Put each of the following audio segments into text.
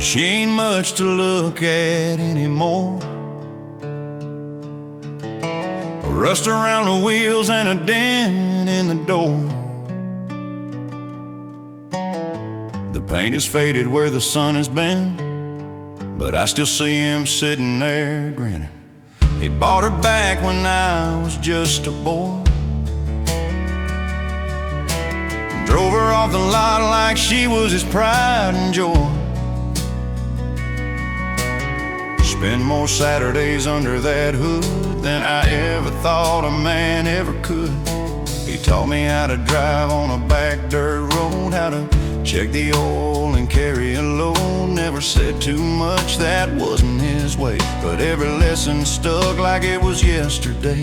She ain't much to look at anymore. Rust around the wheels and a dent in the door. The paint is faded where the sun has been, but I still see him sitting there grinning. He bought her back when I was just a boy. Drove her off the lot like she was his pride and joy. Spend more Saturdays under that hood than I ever thought a man ever could. He taught me how to drive on a back dirt road, how to check the oil and carry a load. Never said too much, that wasn't his way, but every lesson stuck like it was yesterday.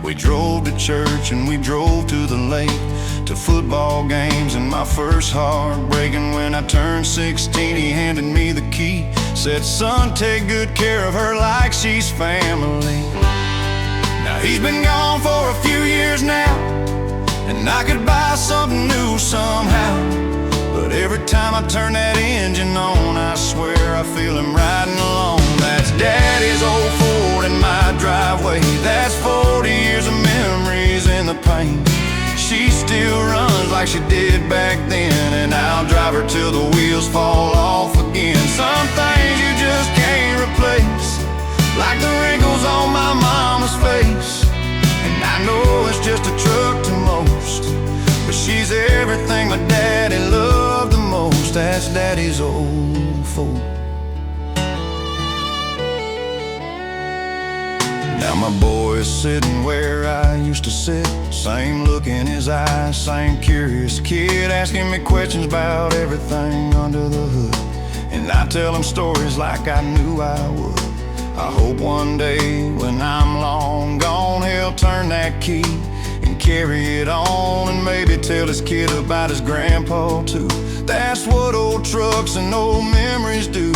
We drove to church and we drove to the lake, to football games and my first heartbreaking. When I turned 16, he handed me the key, said, son, take good care of her like she's family. Now he's been gone for a few years now, and I could buy something new somehow, but every time I turn that engine on, I swear I feel him riding along. That's Daddy's old Ford in my driveway. That's 40 years of memories in the paint. She still runs like she did back then, and I'll drive her till the wheels fall off again. Some things you just can't replace, like the wrinkles on my mama's face. And I know it's just a truck to most, but she's everything my daddy loved the most. That's Daddy's old Ford. Now my boy is sitting where I used to sit, same look in his eyes, same curious kid, asking me questions about everything under the hood. And I tell him stories like I knew I would. I hope one day when I'm long gone, he'll turn that key and carry it on, and maybe tell his kid about his grandpa too. That's what old trucks and old memories do.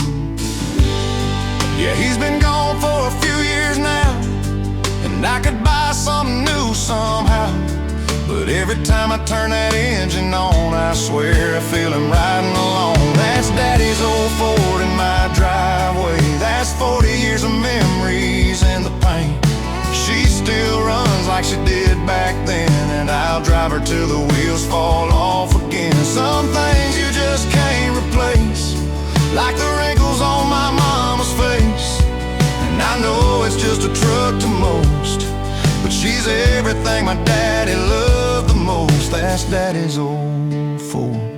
Yeah, he's been gone for a few years now, and I could buy something new somehow, but every time I turn that engine on, I swear I feel him riding along. That's Daddy's old Ford in my driveway. That's 40 years of memories in the paint. She still runs like she did back then, and I'll drive her till the wheels fall off again. Some things you just can't replace, like the wrinkles on my mama's face. And I know it's just a truck to most, but she's everything my daddy loved the most. That's Daddy's old Ford.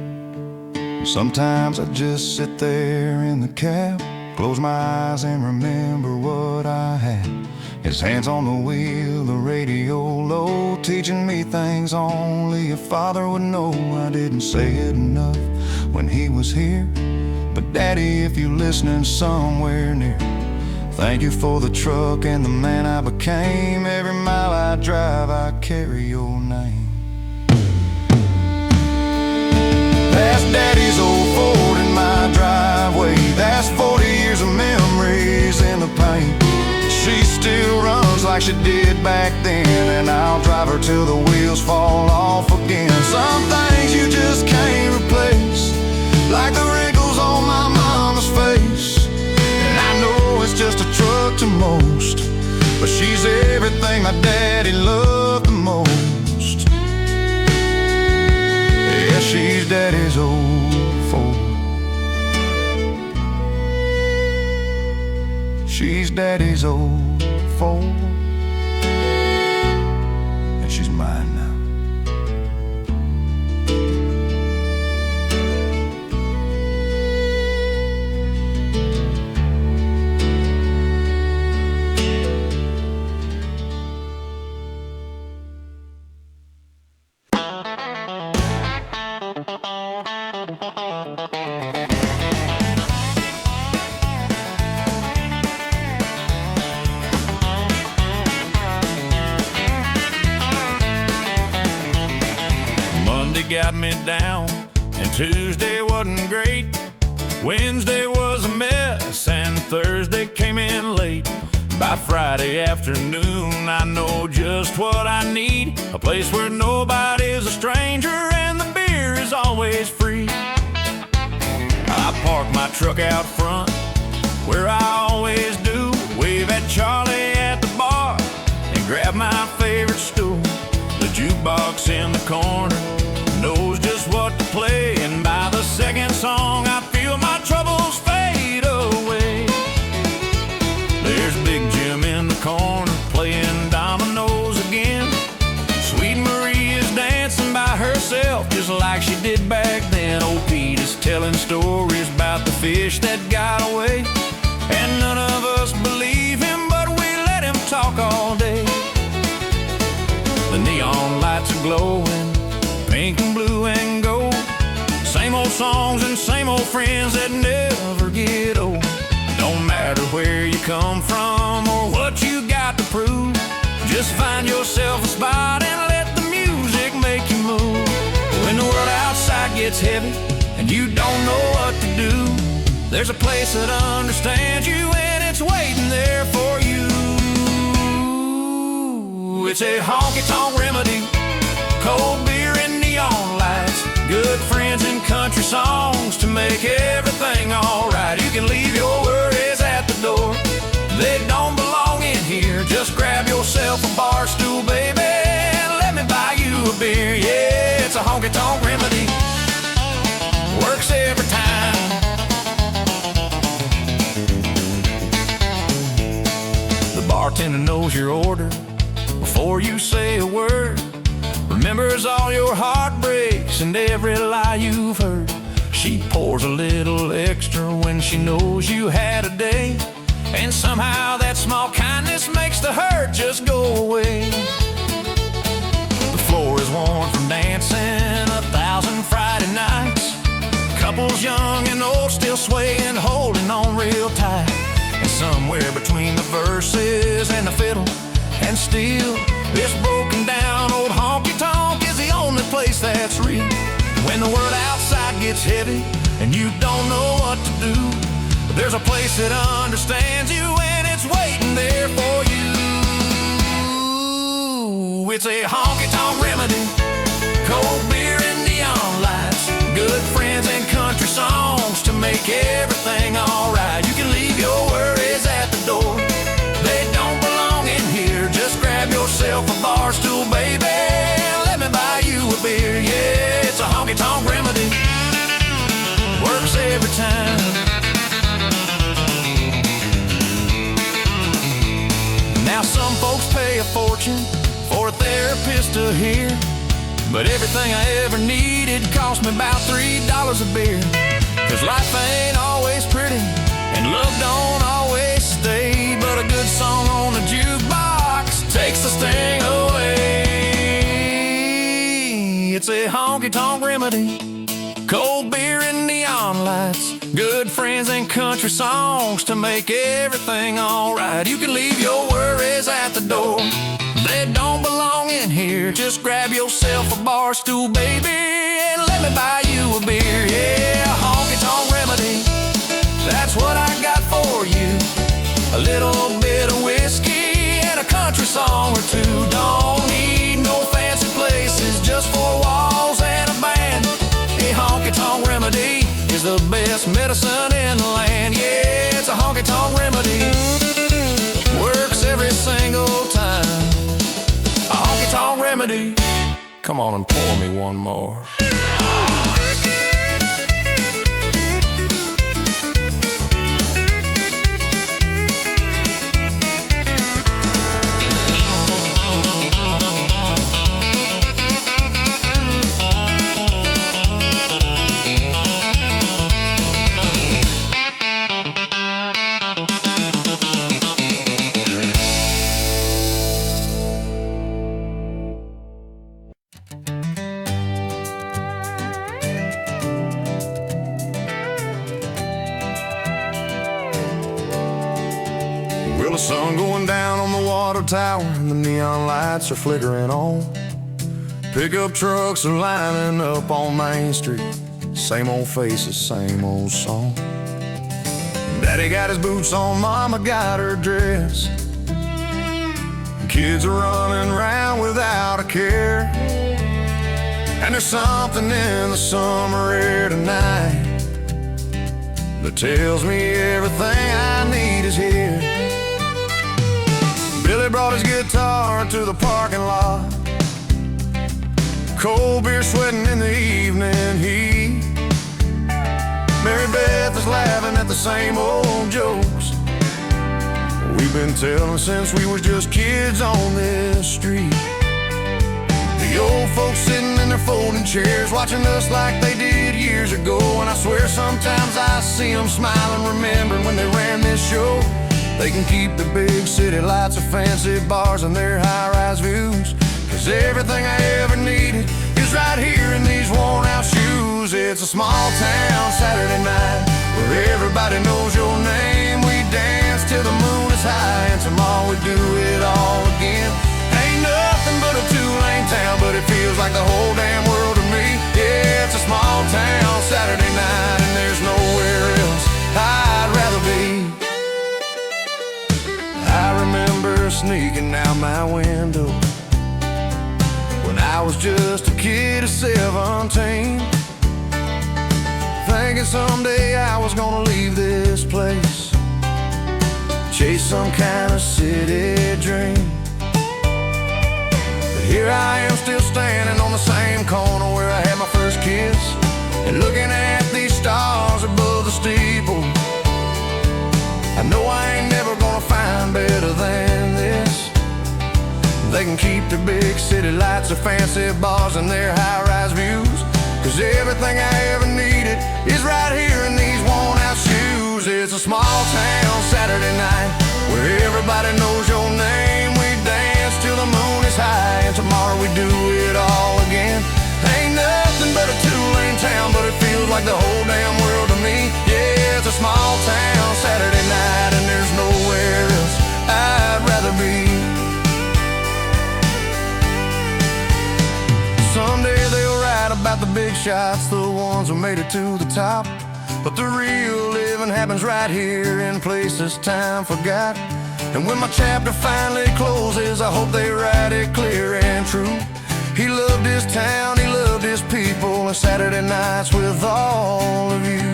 Sometimes I just sit there in the cab, close my eyes and remember what I had. His hands on the wheel, the radio low, teaching me things only a father would know. I didn't say it enough when he was here, but Daddy, if you're listening somewhere near, thank you for the truck and the man I became. Every mile I drive, I carry your name. That's Daddy's old Ford in my driveway. That's 40 years of memories in the paint. She still runs like she did back then, and I'll drive her till the wheels fall off again. Some things you just can't replace, like the wrinkles on my mama's face. And I know it's just a truck to most, but she's everything my daddy loved the most. Yeah, she's Daddy's old Ford. She's Daddy's old Ford, and she's mine now. Got me down, and Tuesday wasn't great. Wednesday was a mess, and Thursday came in late. By Friday afternoon, I know just what I need, a place where nobody's a stranger and the beer is always free. I park my truck out front, where I always do, wave at Charlie at the bar, and grab my favorite stool. The jukebox in the corner knows just what to play, and by the second song I feel my troubles fade away. There's Big Jim in the corner playing dominoes again. Sweet Marie is dancing by herself just like she did back then. Old Pete is telling stories about the fish that got away, and none of us believe him, but we let him talk all day. The neon lights are glowing, pink and blue and gold. Same old songs and same old friends that never get old. Don't matter where you come from or what you got to prove, just find yourself a spot and let the music make you move. When the world outside gets heavy and you don't know what to do, there's a place that understands you and it's waiting there for you. It's a honky-tonk remedy, cold beer and neon lights, good friends and country songs to make everything alright. You can leave your worries at the door, they don't belong in here. Just grab yourself a bar stool, baby, and let me buy you a beer. Yeah, it's a honky-tonk remedy, works every time. The bartender knows your order before you say a word, remembers all your heartbreaks and every lie you've heard. She pours a little extra when she knows you had a day, and somehow that small kindness makes the hurt just go away. The floor is worn from dancing 1,000 Friday nights, couples young and old still swaying, holding on real tight. And somewhere between the verses and the fiddle and still, this broken down old honky-tonk is the only place that's real. When the world outside gets heavy and you don't know what to do, there's a place that understands you and it's waiting there for you. It's a honky-tonk remedy, cold beer and neon lights, good friends and country songs to make everything alright. You can leave your worries at the door, they don't belong in here. Just grab yourself a bar stool, baby, and let me buy you a beer. Yeah, it's a honky-tonk remedy, works every time. Now some folks pay a fortune for a therapist to hear, but everything I ever needed cost me about $3 a beer. 'Cause life ain't always pretty and love don't always stay, but a good song on the jukebox takes the sting away. It's a honky-tonk remedy, cold beer and neon lights, good friends and country songs to make everything alright. You can leave your worries at the door, they don't belong in here. Just grab yourself a bar stool, baby, and let me buy you a beer. Yeah, honky-tonk remedy, that's what I got for you. A little bit of whiskey and a country song or two. Don't need no fancy places, just four walls and a band. A honky-tonk remedy is the best medicine in the land. Yeah, it's a honky-tonk remedy, works every single time. A honky-tonk remedy, come on and pour me one more. Well, the sun going down on the water tower and the neon lights are flickering on. Pickup trucks are lining up on Main Street, same old faces, same old song. Daddy got his boots on, Mama got her dress. Kids are running around without a care, and there's something in the summer air tonight that tells me everything I need is here. Billy brought his guitar to the parking lot, cold beer sweating in the evening heat. Mary Beth is laughing at the same old jokes we've been telling since we was just kids on this street. The old folks sitting in their folding chairs, watching us like they did years ago. And I swear sometimes I see them smiling, remembering when they ran this show. They can keep the big city lights of fancy bars and their high-rise views, 'cause everything I ever needed is right here in these worn-out shoes. It's a small town Saturday night where everybody knows your name. We dance till the moon is high, and tomorrow we do it all again. Ain't nothing but a two-lane town, but it feels like the whole damn world to me. Yeah, it's a small town Saturday night, and there's nowhere else I'd rather be. I remember sneaking out my window when I was just a kid of 17, thinking someday I was gonna leave this place, chase some kind of city dream. But here I am still standing on the same corner where I had my first kiss, and looking at these stars above the steeple. I know I ain't never gonna find better than this. They can keep their big city lights, their fancy bars, and their high-rise views, 'cause everything I ever needed is right here in these worn-out shoes. It's a small town Saturday night where everybody knows your name. We dance till the moon is high, and tomorrow we do it all again. Ain't nothing but a two-lane town, but it feels like the whole damn world to me. Yeah, it's a small town Saturday night, and there's nowhere else I'd rather be. Someday they'll write about the big shots, the ones who made it to the top, but the real living happens right here in places time forgot. And when my chapter finally closes, I hope they write it clear and true. He loved his town, he loved his people, and Saturday nights with all of you.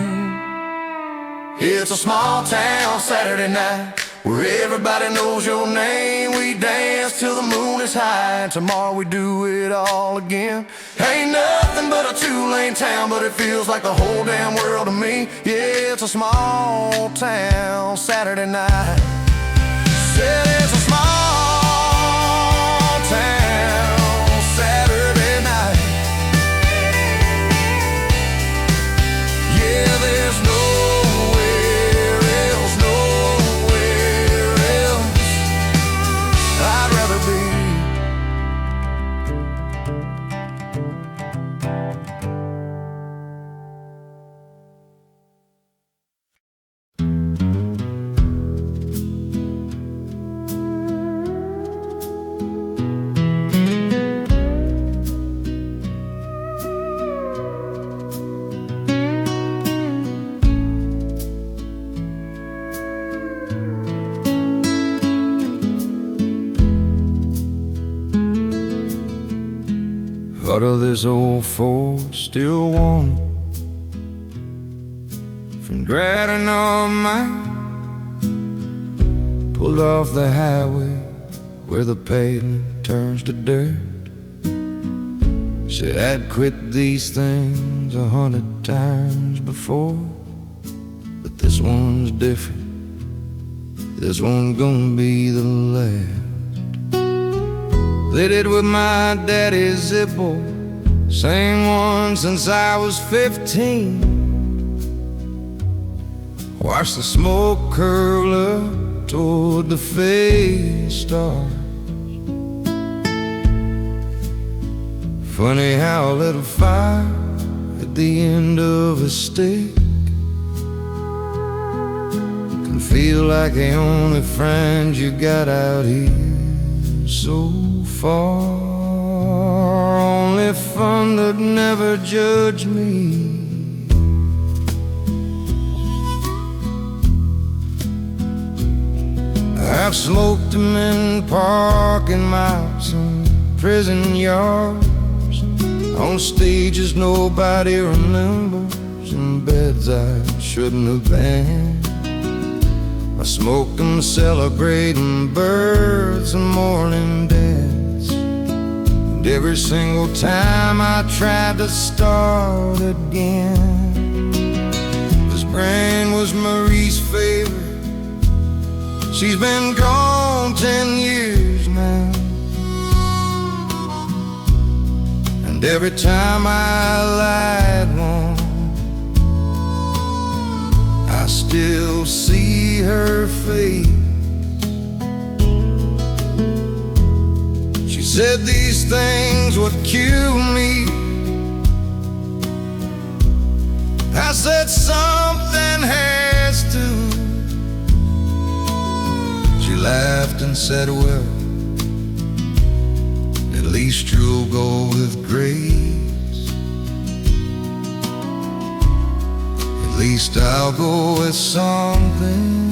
It's a small town Saturday night where everybody knows your name. We dance till the moon is high, and tomorrow we do it all again. Ain't nothing but a two-lane town, but it feels like the whole damn world to me. Yeah, it's a small town Saturday night. Said it's a small town Saturday night. Yeah, there's nowhere else I'd rather be. What of this old Ford still warm from driving all mine? Pulled off the highway where the pavement turns to dirt. Said I'd quit these things 100 times before, but this one's different. This one's gonna be the last. They did with my daddy's Zippo, same one since I was 15. Watch the smoke curl up toward the fade stars. Funny how a little fire at the end of a stick can feel like the only friend you got out here. So far, only fun that never judged me. I've smoked them in parking lots and prison yards, on stages nobody remembers, clothes in beds I shouldn't have been. I smoking, celebrating birds and morning deads. And every single time I tried to start again, this brain was Marie's favorite. She's been gone 10 years now, and every time I light one, I still see her face. She said these things would kill me. I said something has to. She laughed and said, well, at least you'll go with grace. At least I'll go with something.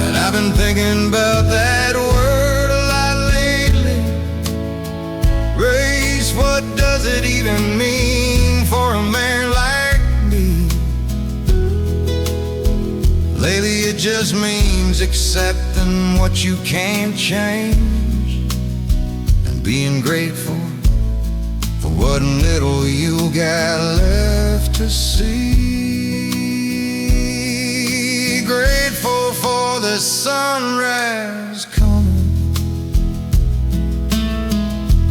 And I've been thinking about that word a lot lately. Grace, what does it even mean for a man like me? Lately it just means accepting what you can't change and being grateful for what little you got left to see. Grateful for the sunrise coming,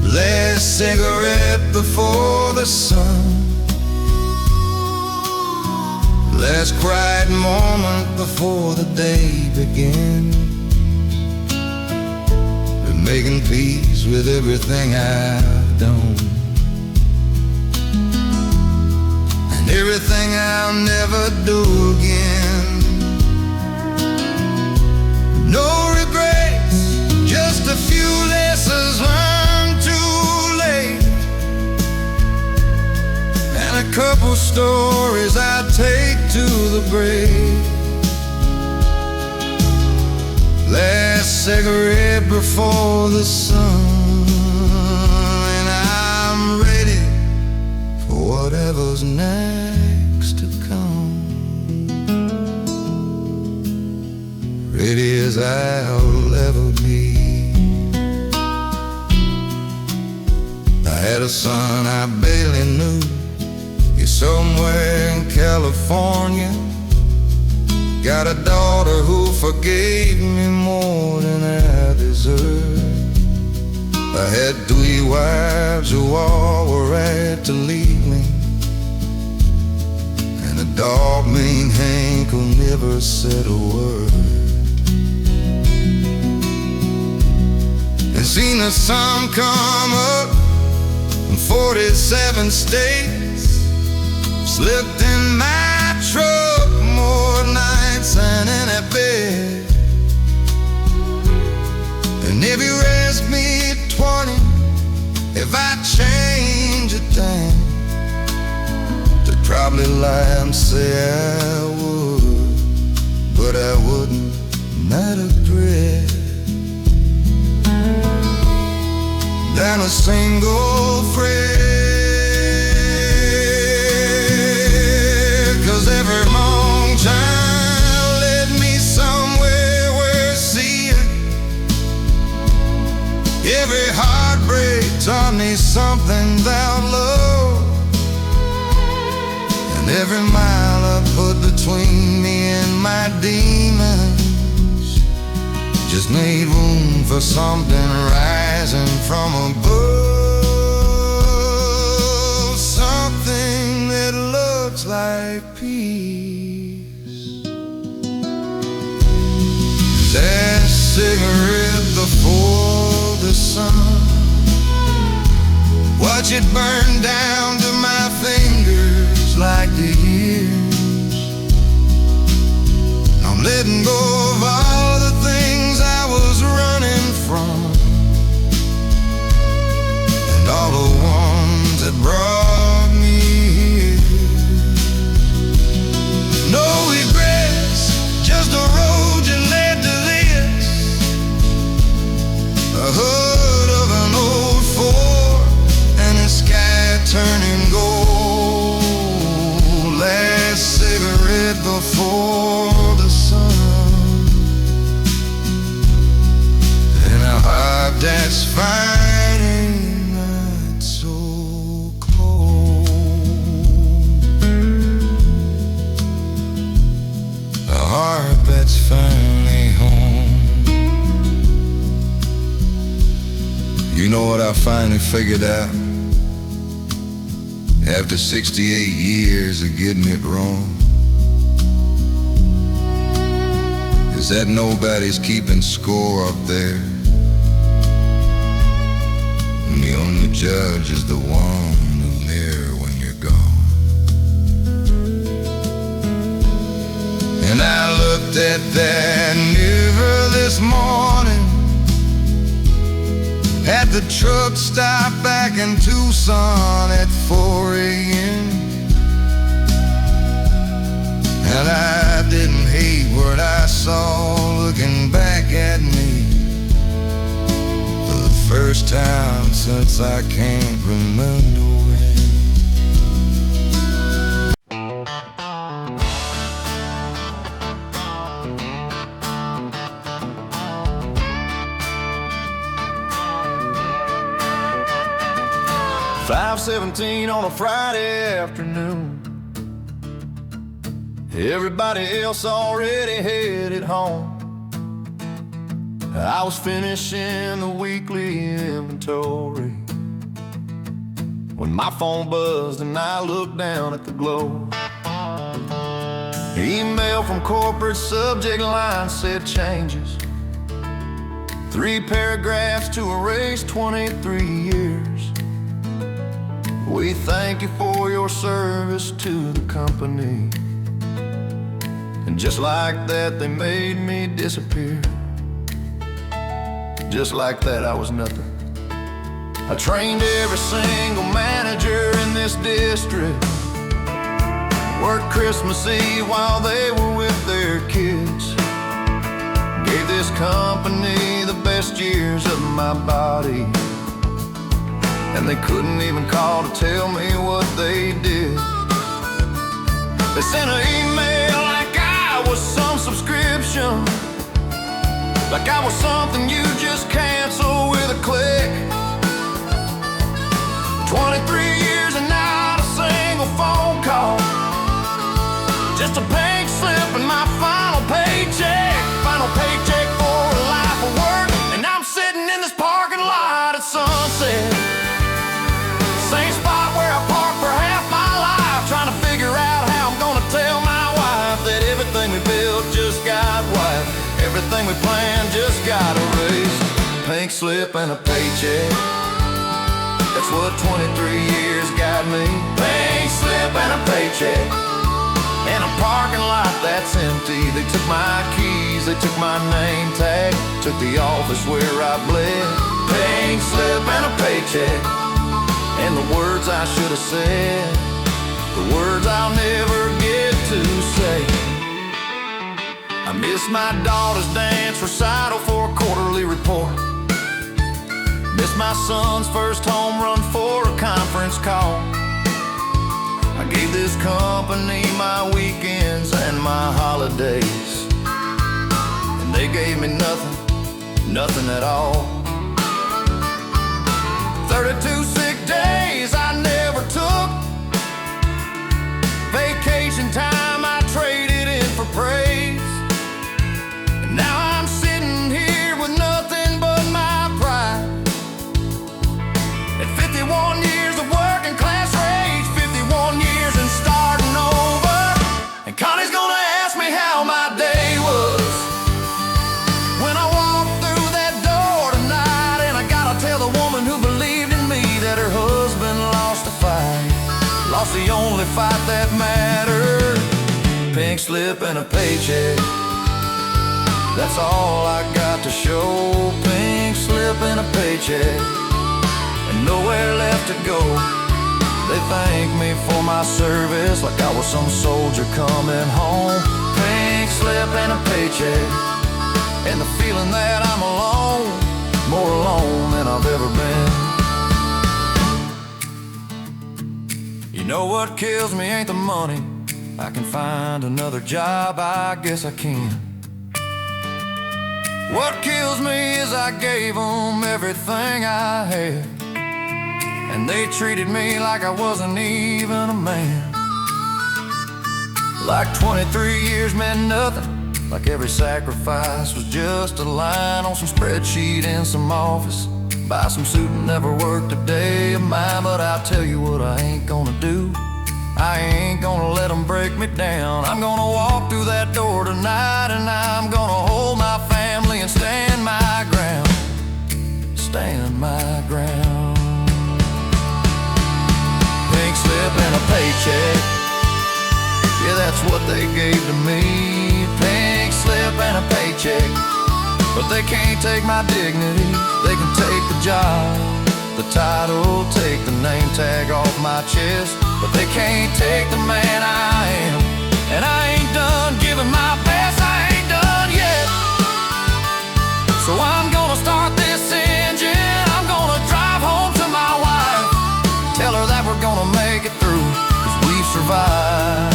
last cigarette before the sun, last quiet moment before the day begins. Been making peace with everything I've done, and everything I'll never do again. No regrets, just a few lessons learned too late, and a couple stories I'll take to the grave. Last cigarette before the sun, and I'm ready for whatever's next to come. Ready as I'll ever be. I had a son I barely knew. He's somewhere in California. Got a daughter who forgave me more than I deserved. I had 3 wives who all were right to leave me, and a dog named Hank who never said a word. And seen the sun come up in 47 states. Slipped in my truck more nights than in a bed. And if you ask me at 20 if I change a thing, they'd probably lie and say I would, but I wouldn't, not a thread. Than a single thread, 'cause every long time led me somewhere worth seeing. Every heartbreak taught me something about love, and every mile I put between me and my demons just made room for something rising from above, something that looks like peace. That cigarette before the sun, watch it burn down to my fingers like the years. I'm letting go of all the things I was running from, and all the ones that brought me here. No regrets, just a road you led to this. A hood of an old Ford and the sky turning gold. for the sun, and a heart that's fighting night so cold, a heart that's finally home. You know what I finally figured out? After 68 years of getting it wrong, is that nobody's keeping score up there, and the only judge is the one who's there when you're gone. And I looked at that mirror this morning at the truck stop back in Tucson at 4 a.m. And I didn't hate what I saw looking back at me for the first time since I can't remember when. "5:17 on a Friday afternoon. Everybody else already headed home. I was finishing the weekly inventory when my phone buzzed and I looked down at the globe. Email from corporate, subject line said changes. 3 paragraphs to erase 23 years. We thank you for your service to the company. And just like that, they made me disappear. Just like that, I was nothing. I trained every single manager in this district, worked Christmas Eve while they were with their kids, gave this company the best years of my body, and they couldn't even call to tell me what they did. They sent an email like I was some subscription, like I was something you just cancel with a click. 23 years and not a single phone call, just a pink slip and my final paycheck. Final paycheck for a life of work, and I'm sitting in this parking lot at sunset. Same spot where I parked for half my life, trying to figure out how I'm gonna tell my wife that everything we built just got wiped. Everything we planned just got erased. Pink slip and a paycheck, that's what 23 years got me. Pink slip and a paycheck, and a parking lot that's empty. They took my keys, they took my name tag, took the office where I bled. Pink slip and a paycheck, and the words I should have said, the words I'll never get to say. I missed my daughter's dance recital for a quarterly report, missed my son's first home run for a conference call. I gave this company my weekends and my holidays, and they gave me nothing, nothing at all. 32 sick days I never took, vacation time I traded in for praise. And now I'm sitting here with nothing but my pride. At 51 years of working class rage, 51 years and starting over. And Connie's gonna ask me how my day was when I walk through that door tonight. And I gotta tell the woman who believed in me that her husband lost a fight, lost the only fight that mattered. Pink slip and a paycheck, that's all I got to show. Pink slip and a paycheck, and nowhere left to go. They thank me for my service like I was some soldier coming home. Pink slip and a paycheck, and the feeling that I'm alone, more alone than I've ever been. You know what kills me ain't the money, I can find another job, I guess I can. What kills me is I gave them everything I had, and they treated me like I wasn't even a man. Like 23 years meant nothing, like every sacrifice was just a line on some spreadsheet in some office. Buy some suit and never worked a day of mine. But I'll tell you what I ain't gonna do, I ain't gonna let them break me down. I'm gonna walk through that door tonight, and I'm gonna hold my family and stand my ground. Stand my ground. Pink slip and a paycheck, yeah, that's what they gave to me. Pink slip and a paycheck, but they can't take my dignity. They can take the job, the title, take the name tag off my chest, but they can't take the man I am. And I ain't done giving my best, I ain't done yet. So I'm gonna start this engine, I'm gonna drive home to my wife, tell her that we're gonna make it through, 'cause we've survived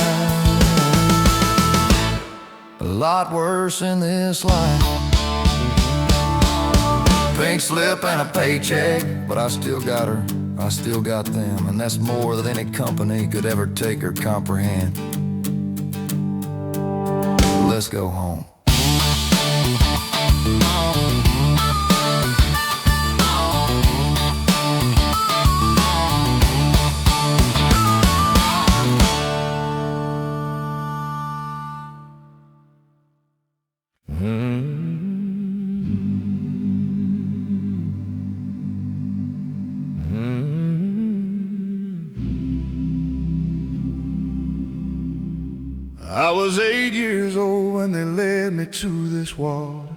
a lot worse in this life. Pink slip and a paycheck, but I still got her, I still got them, and that's more than any company could ever take or comprehend. Let's go home. I was 8 years old when they led me to this water.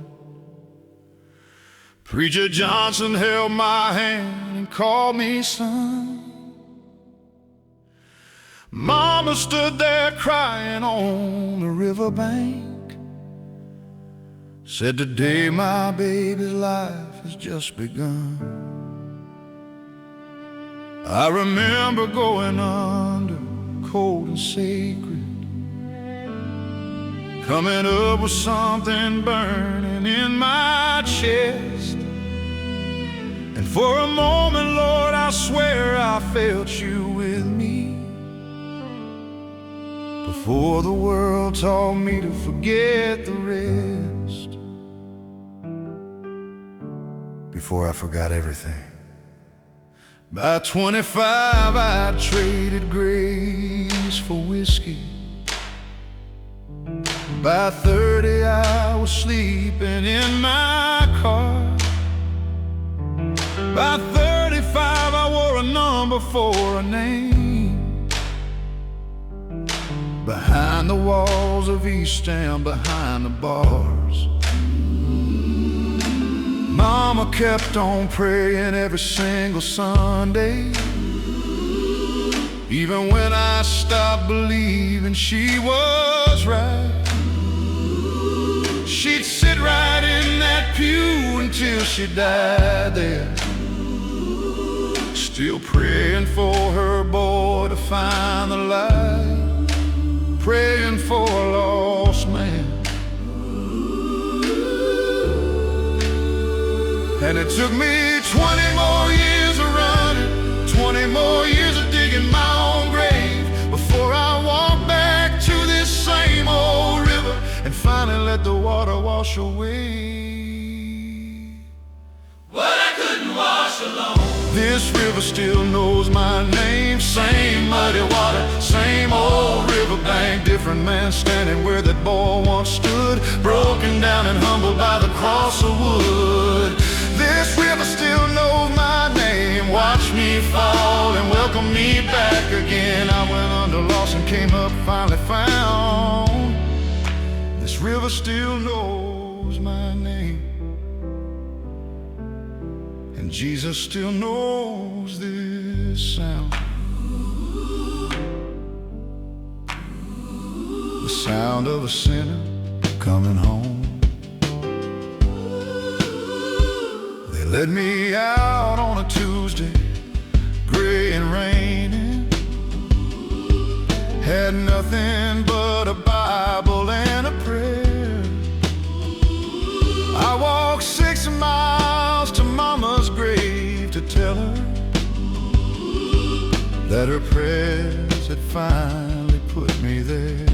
Preacher Johnson held my hand and called me son. Mama stood there crying on the riverbank, said today my baby's life has just begun. I remember going under, cold and sacred, coming up with something burning in my chest. And for a moment, Lord, I swear I felt you with me, before the world taught me to forget the rest, before I forgot everything. By 25, I traded grace for whiskey. By 30, I was sleeping in my car. By 35, I wore a number for a name. Behind the walls of East End, behind the bars, Mama kept on praying every single Sunday. Even when I stopped believing she was right, she'd sit right in that pew until she died there, still praying for her boy to find the light, praying for a lost man. And it took me 20 more years of running, 20 more years of digging my own grave, before I walked back to this same old river and finally let the water wash away what I couldn't wash alone. This river still knows my name, same muddy water, same old riverbank, different man standing where that boy once stood, broken down and humbled by the cross of wood. This river still knows my name, watched me fall and welcomed me back again. I went under, lost, and came up, finally found. This river still knows my name, and Jesus still knows this sound. The sound of a sinner coming home. They let me out on a Tuesday, gray and raining, had nothing but a Bible and a prayer. I walked 6 miles to Mama's grave to tell her that her prayers had finally put me there.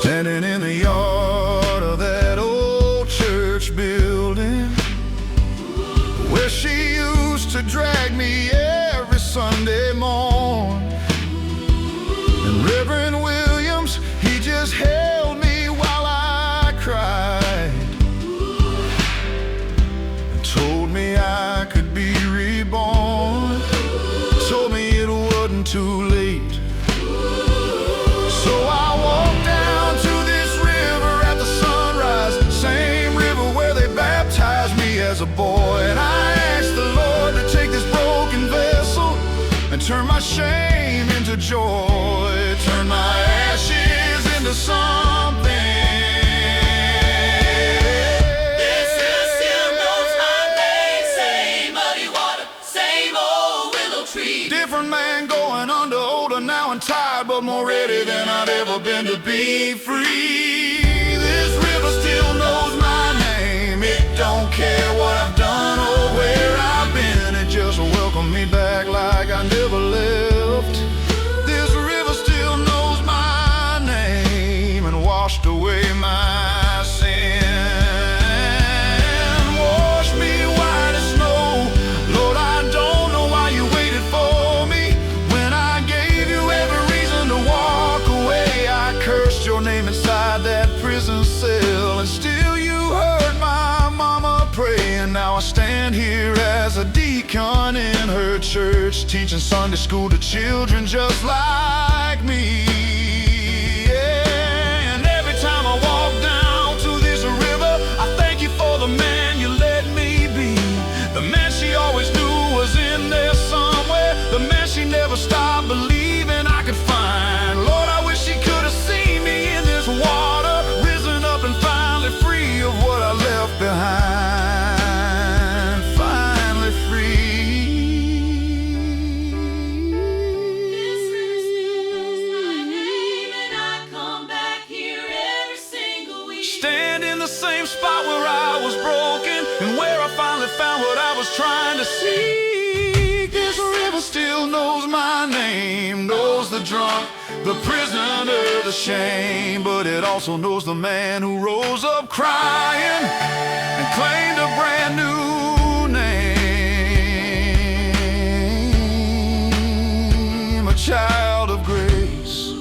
Standing in the yard of that old church building where she used to drag me every Sunday morn. And Reverend Williams, he just held me while I cried and told me I could be reborn. Told me it wasn't too late. So I walked down to this river at the sunrise, same river where they baptized me as a boy. And I asked the Lord to take this broken vessel and turn my shame into joy, turn my ashes into something. This river still knows my name, same muddy water, same old willow tree. Different man going under, older now and tired, but more ready than I'd ever been to be free. This river still knows my name. It don't care what I've done or where I've been. It just welcomed me back like I never left. This river still knows my name and washed away my sin. Washed me white as snow. Lord, I don't know why you waited for me when I gave you every reason to walk away. I cursed your name inside that prison cell, and still you heard my mama pray. And now I stand here as a deacon in her church, teaching Sunday school to children just like me. Yeah. And every time I walk down to this river, I thank you for the man you let me be. The man she always knew was in there somewhere, the man she never stopped believing I could find. Lord, I wish she could have seen me in this water, risen up and finally free of what I left behind. Finally free. This river still knows my name, and I come back here every single week. Stand in the same spot where I was broken and where I finally found what I was trying to seek. This river still knows my name, knows the drunk, the prisoner, the shame, but it also knows the man who rose up crying and claimed a brand new name, a child of grace.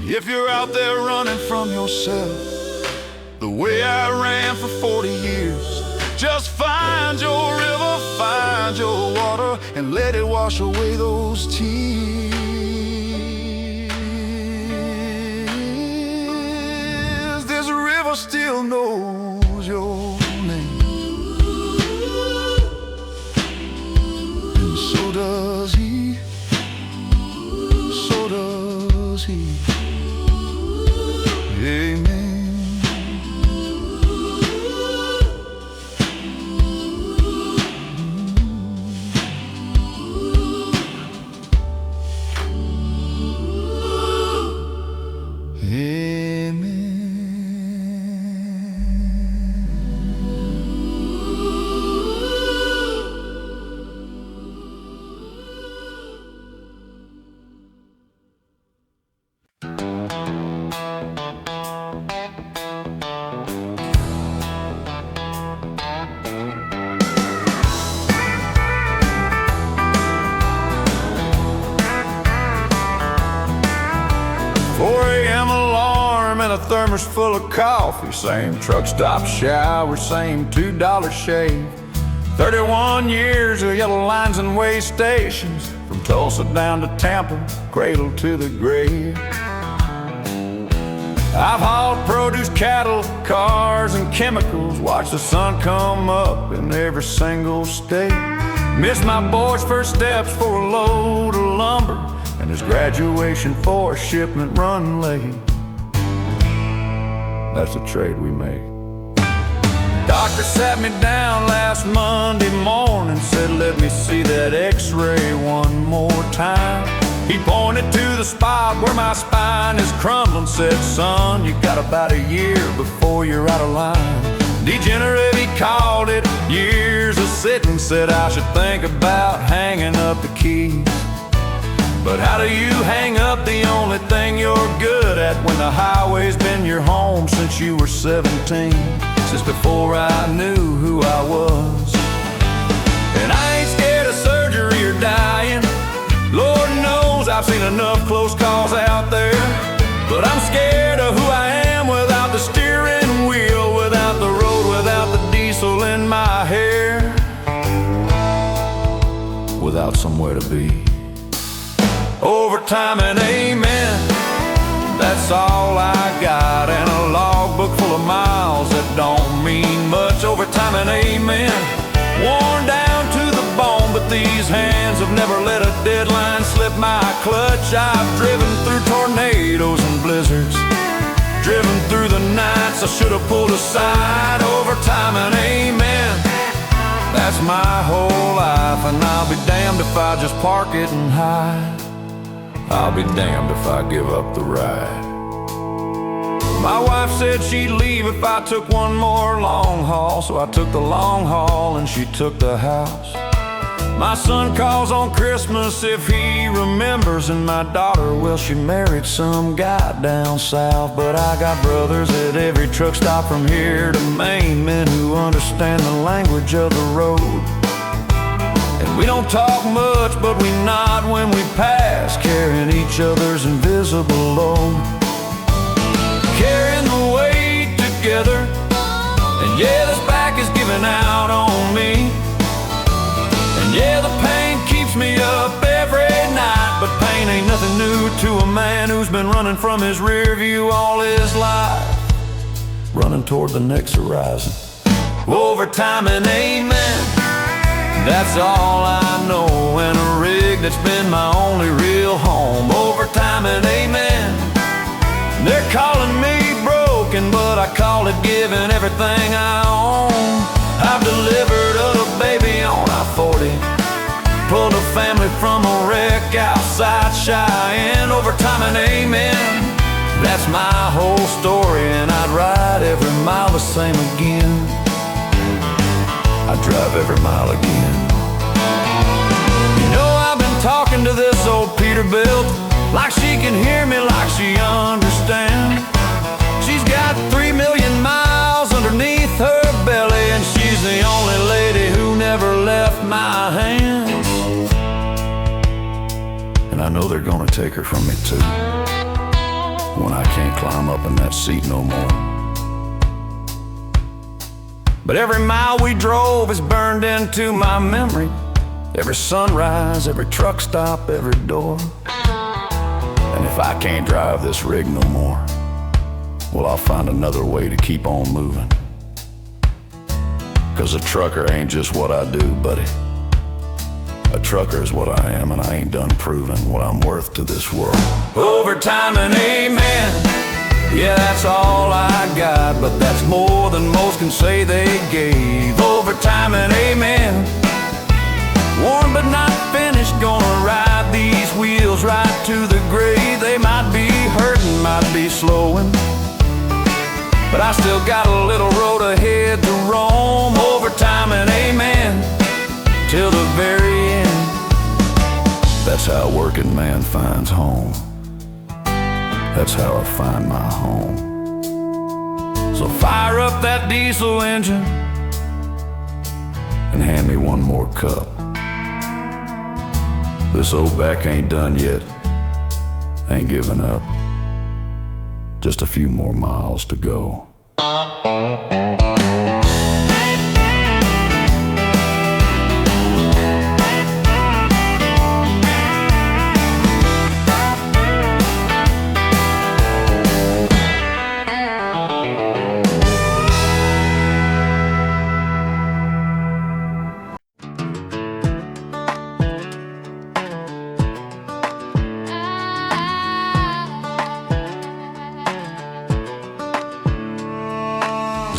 If you're out there running from yourself the way I ran for 40 years, just find your river, find your water, and let it wash away those tears. This river still knows your name, and so does he, so does he. Amen. A thermos full of coffee, same truck stop shower, same $2 shave. 31 years of yellow lines and way stations, from Tulsa down to Tampa, cradle to the grave. I've hauled produce, cattle, cars, and chemicals, watched the sun come up in every single state. Missed my boy's first steps for a load of lumber, and his graduation for a shipment run late. That's the trade we make. Doctor sat me down last Monday morning, said let me see that x-ray one more time. He pointed to the spot where my spine is crumbling, said son, you got about a year before you're out of line. Degenerative, he called it, years of sitting, said I should think about hanging up the keys. But how do you hang up the only thing you're good at when the highway's been your home since you were 17? Since before I knew who I was. And I ain't scared of surgery or dying. Lord knows I've seen enough close calls out there. But I'm scared of who I am without the steering wheel, without the road, without the diesel in my hair, without somewhere to be. Overtime and amen, that's all I got. And a logbook full of miles that don't mean much. Overtime and amen, worn down to the bone, but these hands have never let a deadline slip my clutch. I've driven through tornadoes and blizzards, driven through the nights I should have pulled aside. Overtime and amen, that's my whole life. And I'll be damned if I just park it and hide. I'll be damned if I give up the ride. My wife said she'd leave if I took one more long haul, so I took the long haul and she took the house. My son calls on Christmas if he remembers, and my daughter, well, she married some guy down south. But I got brothers at every truck stop from here to Maine, men who understand the language of the road. And we don't talk much, but we nod when we pass, carrying each other's invisible load, carrying the weight together. And yeah, this back is giving out on me. And yeah, the pain keeps me up every night. But pain ain't nothing new to a man who's been running from his rear view all his life, running toward the next horizon. Overtime and amen, that's all I know. And a rig that's been my only real home. Overtime and amen, they're calling me broken, but I call it giving everything I own. I've delivered a baby on I-40, pulled a family from a wreck outside Cheyenne. Overtime and amen, that's my whole story. And I'd ride every mile the same again. I'd drive every mile again. You know, I've been talking to this old Peterbilt like she can hear me, like she understands. She's got 3 million miles underneath her belly, and she's the only lady who never left my hands. And I know they're gonna take her from me too, when I can't climb up in that seat no more. But every mile we drove is burned into my memory. Every sunrise, every truck stop, every door. And if I can't drive this rig no more, well, I'll find another way to keep on moving. 'Cause a trucker ain't just what I do, buddy. A trucker is what I am, and I ain't done proving what I'm worth to this world. Overtime and amen, yeah, that's all I got. But that's more than most can say they gave. Overtime and amen, worn but not finished, gonna ride these wheels right to the grave. They might be hurting, might be slowing, but I still got a little road ahead to roam. Overtime and amen, till the very end. That's how a working man finds home. That's how I find my home. So fire up that diesel engine and hand me one more cup. This old back ain't done yet, ain't giving up. Just a few more miles to go.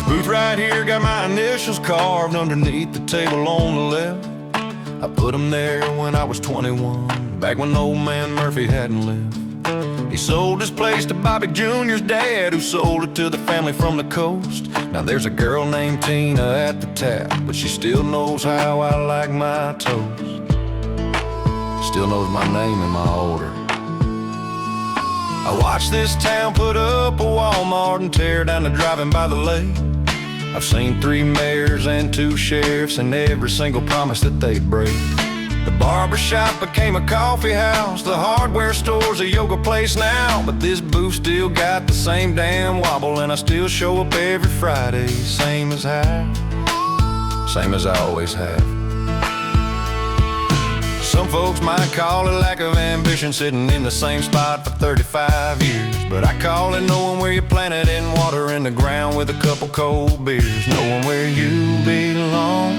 Booth right here got my initials carved underneath the table on the left. I put them there when I was 21, back when old man Murphy hadn't left. He sold his place to Bobby Jr.'s dad, who sold it to the family from the coast. Now there's a girl named Tina at the tap, but she still knows how I like my toast. Still knows my name and my order. I watched this town put up a Walmart and tear down the driving by the lake. I've seen 3 mayors and 2 sheriffs and every single promise that they'd break. The barbershop became a coffee house, the hardware store's a yoga place now. But this booth still got the same damn wobble, and I still show up every Friday, same as I always have. Some folks might call it lack of ambition, sitting in the same spot for 35 years. But I call it knowing where you planted in water in the ground with a couple cold beers. Knowing where you belong.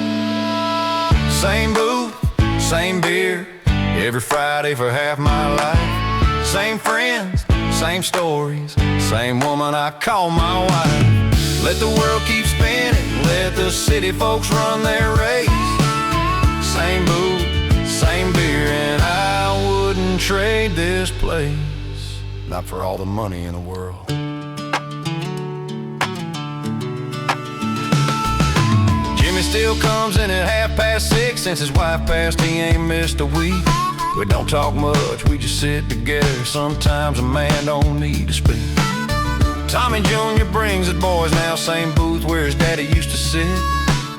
Same booth, same beer, every Friday for half my life. Same friends, same stories, same woman I call my wife. Let the world keep spinning, let the city folks run their race. Same booth, same beer, and I wouldn't trade this place, not for all the money in the world. Jimmy still comes in at 6:30. Since his wife passed, he ain't missed a week. We don't talk much, we just sit together. Sometimes a man don't need to speak. Tommy Jr. brings his boys now, same booth where his daddy used to sit.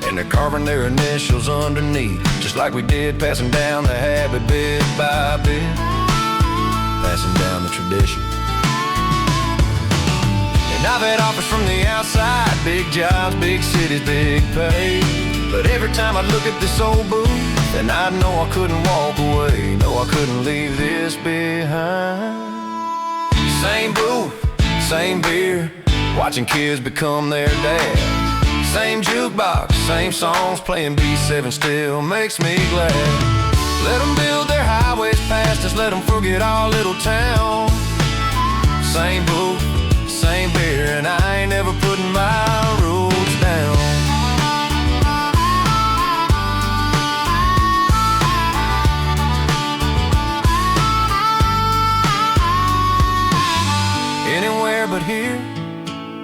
And they're carving their initials underneath, just like we did, passing down the habit bit by bit, passing down the tradition. And I've had offers from the outside, big jobs, big cities, big pay. But every time I look at this old booth, then I know I couldn't walk away, no, I couldn't leave this behind. Same booth, same beer, watching kids become their dads. Same jukebox, same songs, playing B7 still makes me glad. Let them build their highways past us, let them forget our little town. Same booth, same beer, and I ain't never putting my roots down. Anywhere but here,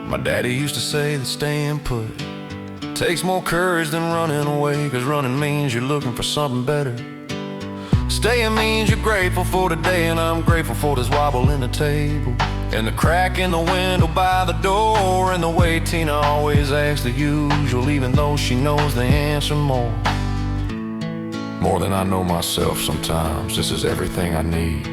my daddy used to say that staying put takes more courage than running away, 'cause running means you're looking for something better. Staying means you're grateful for today, and I'm grateful for this wobble in the table, and the crack in the window by the door, and the way Tina always asks the usual, even though she knows the answer more than I know myself sometimes. This is everything I need.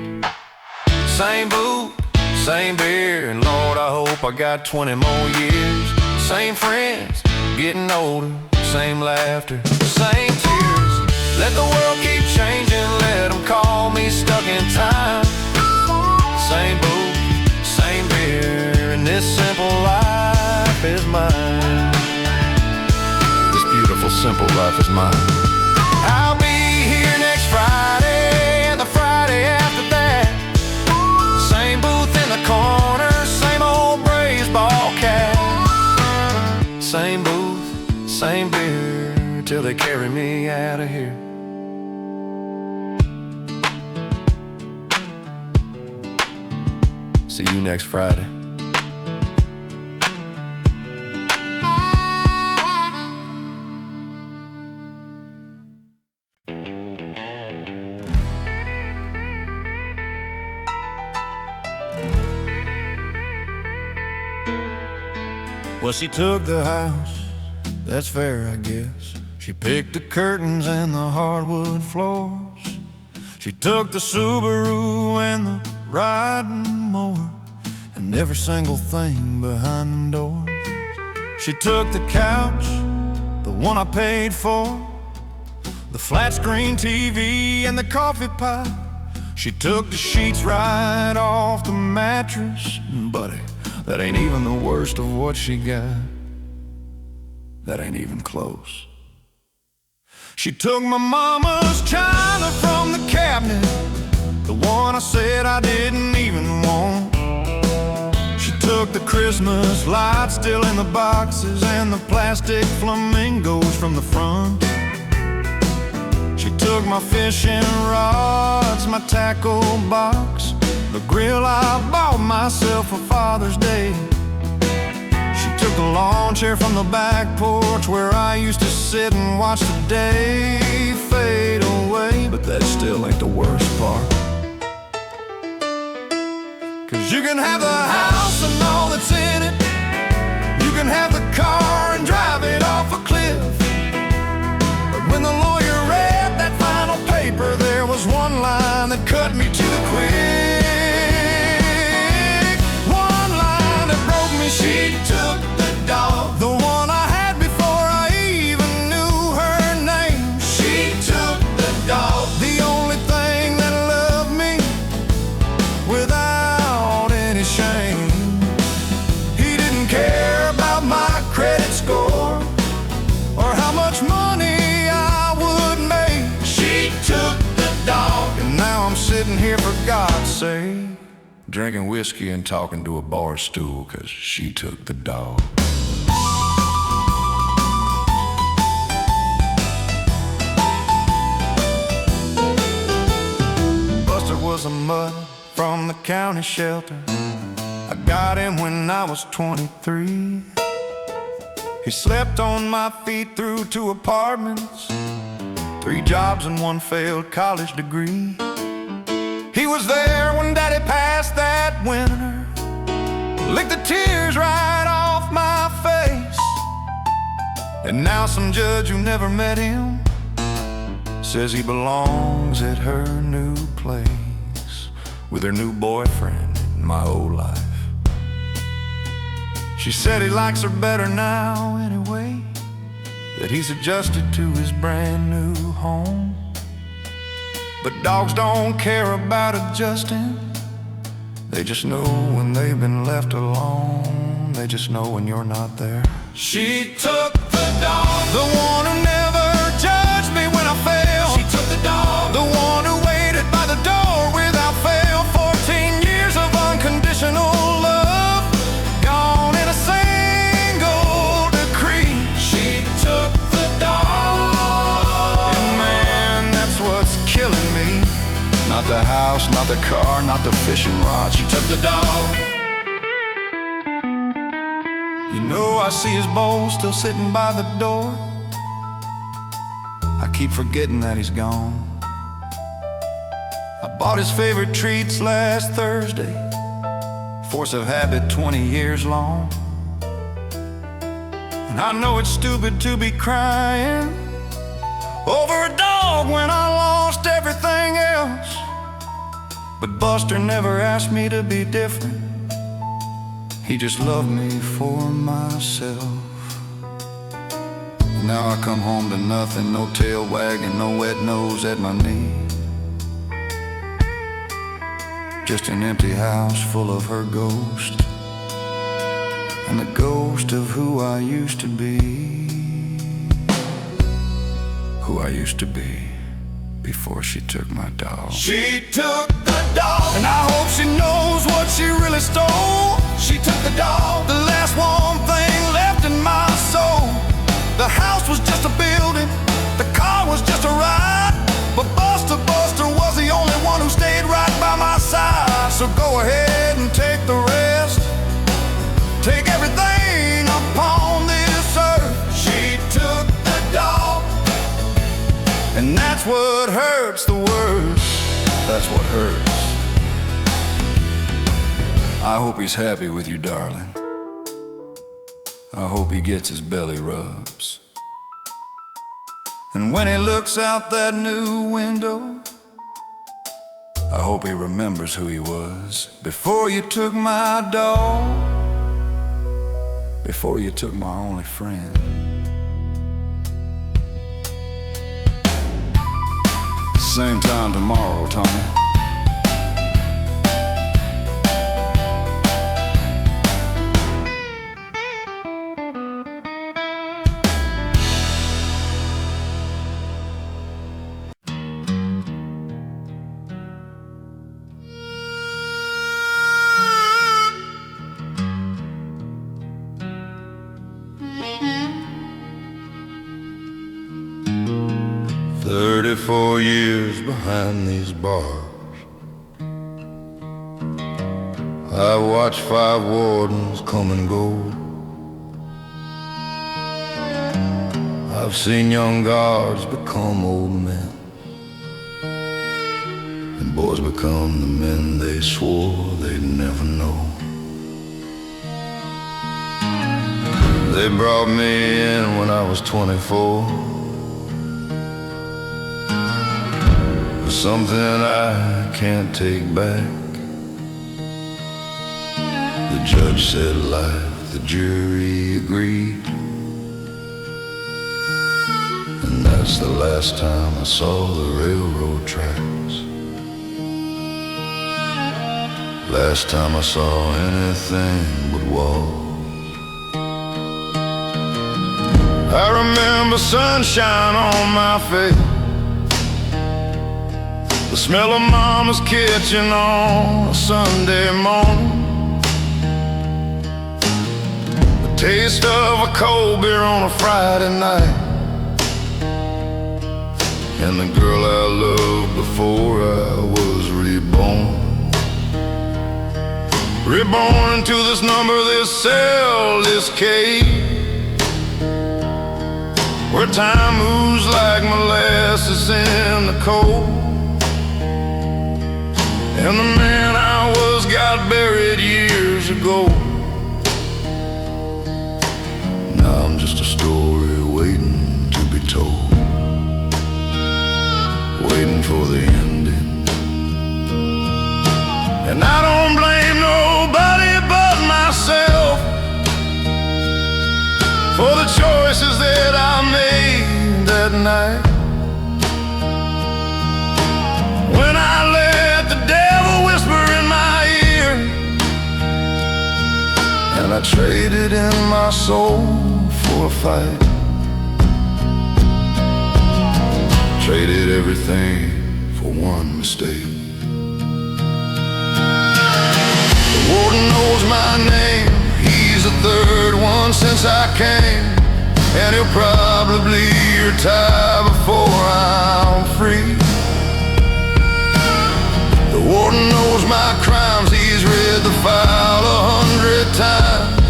Same booth, same beer, and Lord, I hope I got 20 more years. Same friends, getting older, same laughter, same tears. Let the world keep changing, let them call me stuck in time. Same booth, same beer, and this simple life is mine. This beautiful simple life is mine. I'll be here next Friday and the Friday after that. Same booth in the corner, same old Braves ball cat. Same booth, same beer, till they carry me out of here. See you next Friday. Well, she took the house, that's fair, I guess. She picked the curtains and the hardwood floors. She took the Subaru and the riding mower and every single thing behind them doors. She took the couch, the one I paid for, the flat screen TV and the coffee pot. She took the sheets right off the mattress. Buddy, that ain't even the worst of what she got. That ain't even close. She took my mama's china from the cabinet, the one I said I didn't even want. She took the Christmas lights still in the boxes and the plastic flamingos from the front. She took my fishing rods, my tackle box, the grill I bought myself for Father's Day. She took the lawn chair from the back porch where I used to sit and watch the day fade away. But that still ain't the worst part, 'cause you can have the house and all that's in it, you can have the car and drive it off a cliff, but when the lawyer read that final paper, there was one line that cut me to the quick. One line that broke me. She took the dog, the one I had before I even knew her name. She took the dog, the only thing that loved me without any shame. He didn't care about my credit score or how much money I would make. She took the dog, and now I'm sitting here, for God's sake, drinking whiskey and talking to a bar stool, 'cause she took the dog. Buster was a mutt from the county shelter. I got him when I was 23. He slept on my feet through 2 apartments, 3 jobs and 1 failed college degree. He was there when Daddy passed that winter, licked the tears right off my face. And now some judge who never met him says he belongs at her new place with her new boyfriend in my old life. She said he likes her better now anyway, that he's adjusted to his brand new home. But dogs don't care about adjusting, they just know when they've been left alone. They just know when you're not there. She took the dog, the one who never judged me when I failed. She took the dog, the one who waited by the door without fail. 14 years of unconditional love, gone in a single decree. She took the dog, and man, that's what's killing me. Not the house, not the car, not the fishing rod. She took the dog. You know, I see his bowl still sitting by the door. I keep forgetting that he's gone. I bought his favorite treats last Thursday, force of habit 20 years long. And I know it's stupid to be crying over a dog when I lost everything else, but Buster never asked me to be different. He just loved me for myself. Now I come home to nothing, no tail wagging, no wet nose at my knee. Just an empty house full of her ghost, and the ghost of who I used to be. Who I used to be before she took my dog. She took the dog, and I hope she knows what she really stole. She took the dog, the last one thing left in my soul. The house was just a building, the car was just a ride, but Buster was the only one who stayed right by my side. So go ahead and take the rest, take everything upon this earth. She took the dog, and that's what hurts the worst. That's what hurts. I hope he's happy with you, darling. I hope he gets his belly rubs. And when he looks out that new window, I hope he remembers who he was before you took my dog, before you took my only friend. Same time tomorrow, Tommy. 34 years behind these bars, I watched 5 wardens come and go. I've seen young guards become old men, and boys become the men they swore they'd never know. They brought me in when I was 24, for something I can't take back. The judge said life, the jury agreed, and that's the last time I saw the railroad tracks. Last time I saw anything but walls. I remember sunshine on my face, the smell of Mama's kitchen on a Sunday morning, the taste of a cold beer on a Friday night, and the girl I loved before I was reborn. Reborn into this number, this cell, this cage, where time moves like molasses in the cold, and the man I was got buried years ago. Now I'm just a story waiting to be told, waiting for the ending. And I don't blame nobody but myself for the choices that I made that night, when I let the devil whisper in my ear, and I traded in my soul for a fight, traded everything for one mistake. The warden knows my name, he's the third one since I came, and he'll probably retire before I'm free. The warden knows my crimes, he's read the file 100 times,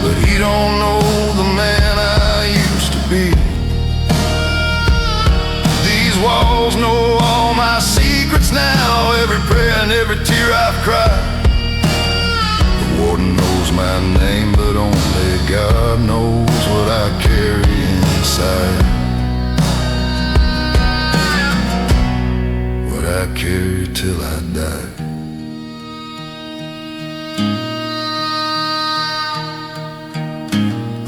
but he don't know the man I used to be. These walls know all my secrets now, every prayer and every tear I've cried. The warden knows my name, but only God knows what I carry inside, what I carry till I die.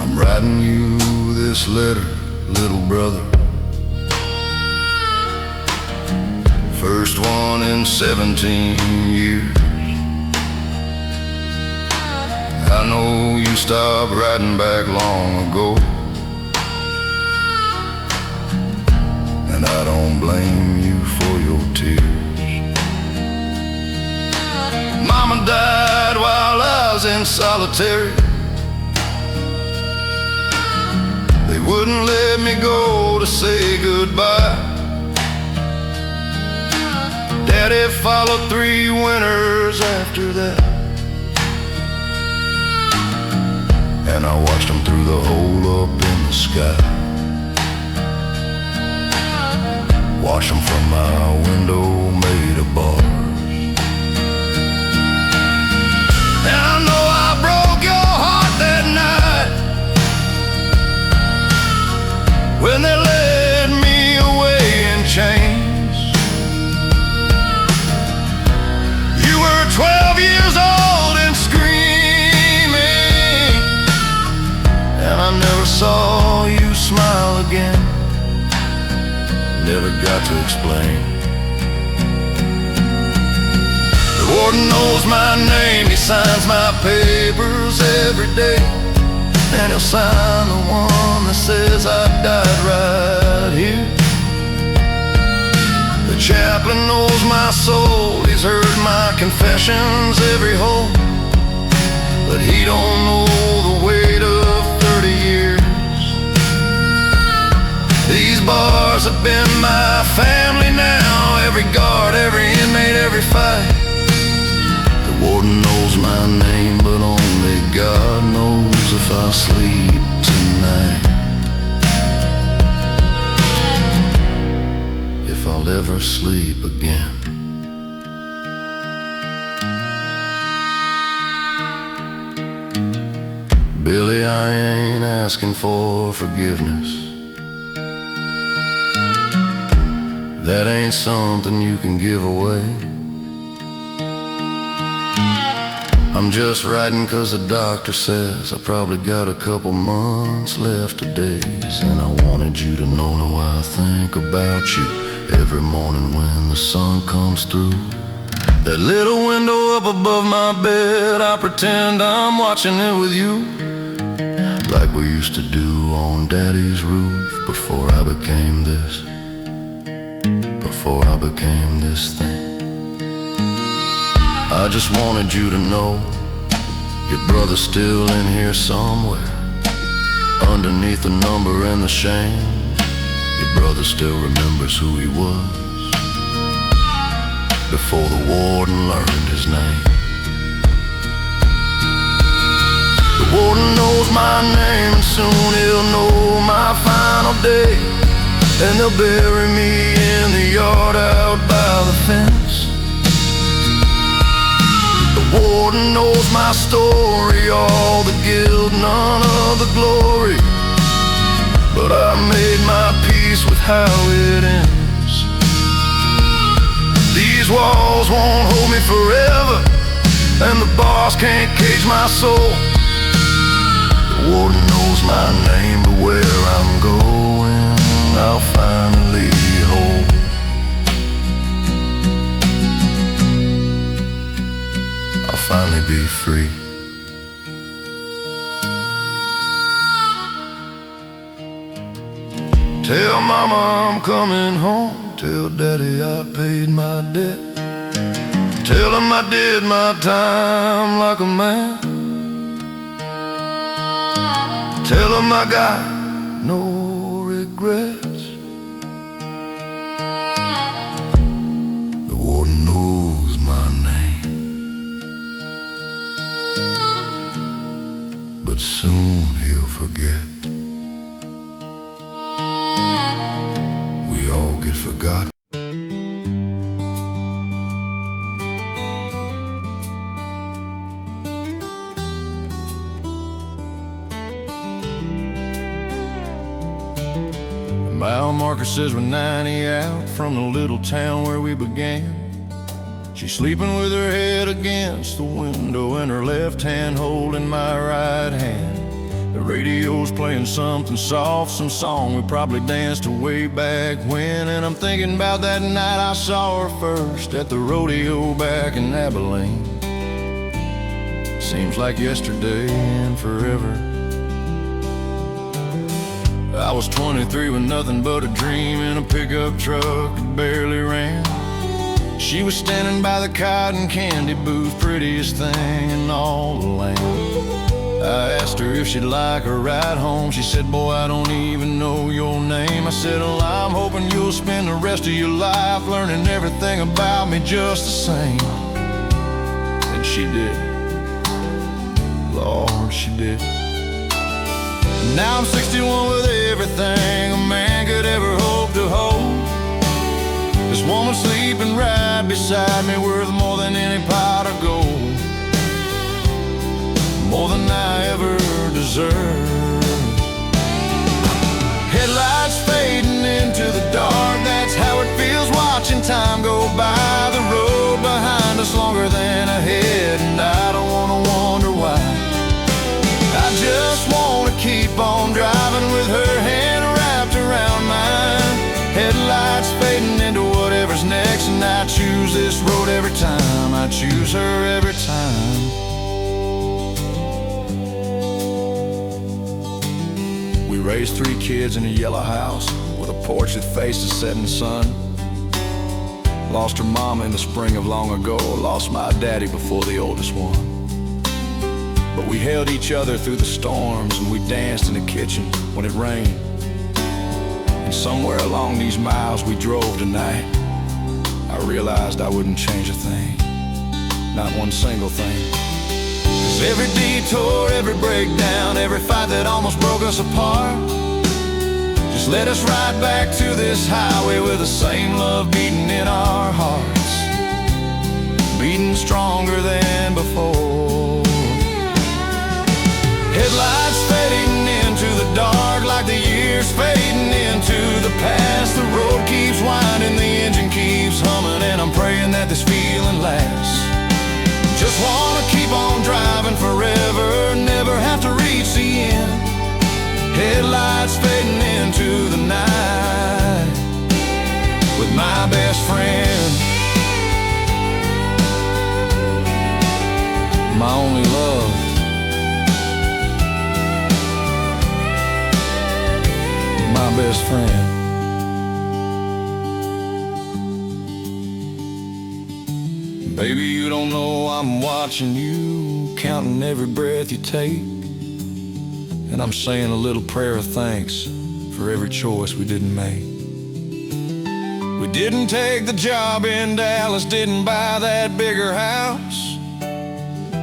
I'm writing you this letter, little brother, first one in 17 years. I know you stopped writing back long ago, and I don't blame you for your tears. Mama died while I was in solitary. They wouldn't let me go to say goodbye. Daddy followed 3 winters after that, and I watched him through the hole up in the sky, watched him from my window made of bars. And I know I broke your heart that night, when they led me away in chains. You were 12 years old and screaming, and I never saw you smile again, never got to explain. The warden knows my name, he signs my papers every day, and he'll sign the one that says I died right here. The chaplain knows my soul, he's heard my confessions every hole, but he don't know the weight of 30 years. These bars have been never sleep again. Billy, I ain't asking for forgiveness. That ain't something you can give away. I'm just writing 'cause the doctor says I probably got a couple months left of days. And I wanted you to know how I think about you every morning when the sun comes through. That little window up above my bed, I pretend I'm watching it with you, like we used to do on Daddy's roof before I became this, before I became this thing. I just wanted you to know your brother's still in here somewhere, underneath the number and the shame. Your brother still remembers who he was before the warden learned his name. The warden knows my name, and soon he'll know my final day. And they'll bury me in the yard out by the fence. The warden knows my story, all the guilt, none of the glory. But I made my peace with how it ends. These walls won't hold me forever, and the bars can't cage my soul. The warden knows my name, but where I'm going, I'll finally hold. I'll finally be free. Tell Mama I'm coming home. Tell Daddy I paid my debt. Tell him I did my time like a man. Tell him I got no regrets. The warden knows my name, but soon he'll forget. We all get forgotten. Mile marker says we're 90 out from the little town where we began. She's sleeping with her head against the window and her left hand holding my right hand. The radio's playing something soft, some song we probably danced to way back when. And I'm thinking about that night I saw her first at the rodeo back in Abilene. Seems like yesterday and forever. I was 23 with nothing but a dream in a pickup truck that barely ran. She was standing by the cotton candy booth, prettiest thing in all the land. I asked her if she'd like a ride home. She said, boy, I don't even know your name. I said, well, I'm hoping you'll spend the rest of your life learning everything about me just the same. And she did. Lord, she did. Now I'm 61 with everything a man could ever hope to hold. This woman sleeping right beside me, worth more than any pot of gold, more than I ever deserved. Headlights fading into the dark, that's how it feels watching time go by. The road behind us longer than ahead, and I don't wanna wonder why. I just wanna keep on driving with her hand wrapped around mine. Headlights fading into whatever's next, and I choose this road every time. I choose her every time. We raised 3 kids in a yellow house with a porch that faced the setting sun. Lost her mama in the spring of long ago, lost my daddy before the oldest one. But we held each other through the storms, and we danced in the kitchen when it rained. And somewhere along these miles we drove tonight, I realized I wouldn't change a thing, not one single thing. 'Cause every detour, every breakdown, every fight that almost broke us apart, just led us right back to this highway with the same love beating in our hearts, beating stronger than before. Headlights fading into the dark like the years fading into the past. The road keeps winding, the engine keeps humming, and I'm praying that this feeling lasts. Just wanna keep on driving forever, never have to reach the end. Headlights fading into the night with my best friend, my only love, my best friend. Baby, you don't know I'm watching you, counting every breath you take. And I'm saying a little prayer of thanks for every choice we didn't make. We didn't take the job in Dallas, didn't buy that bigger house.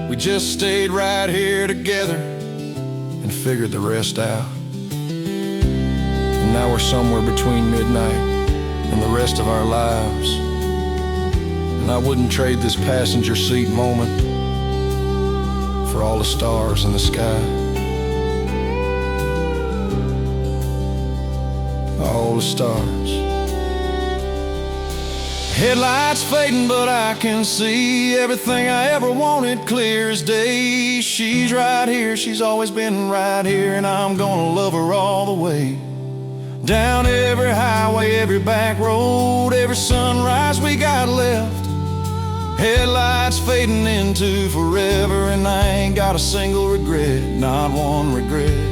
We just stayed right here together and figured the rest out. And now we're somewhere between midnight and the rest of our lives. And I wouldn't trade this passenger seat moment for all the stars in the sky. All the stars. Headlights fading, but I can see everything I ever wanted clear as day. She's right here, she's always been right here, and I'm gonna love her all the way. Down every highway, every back road, every sunrise we got left. Headlights fading into forever, and I ain't got a single regret, not one regret.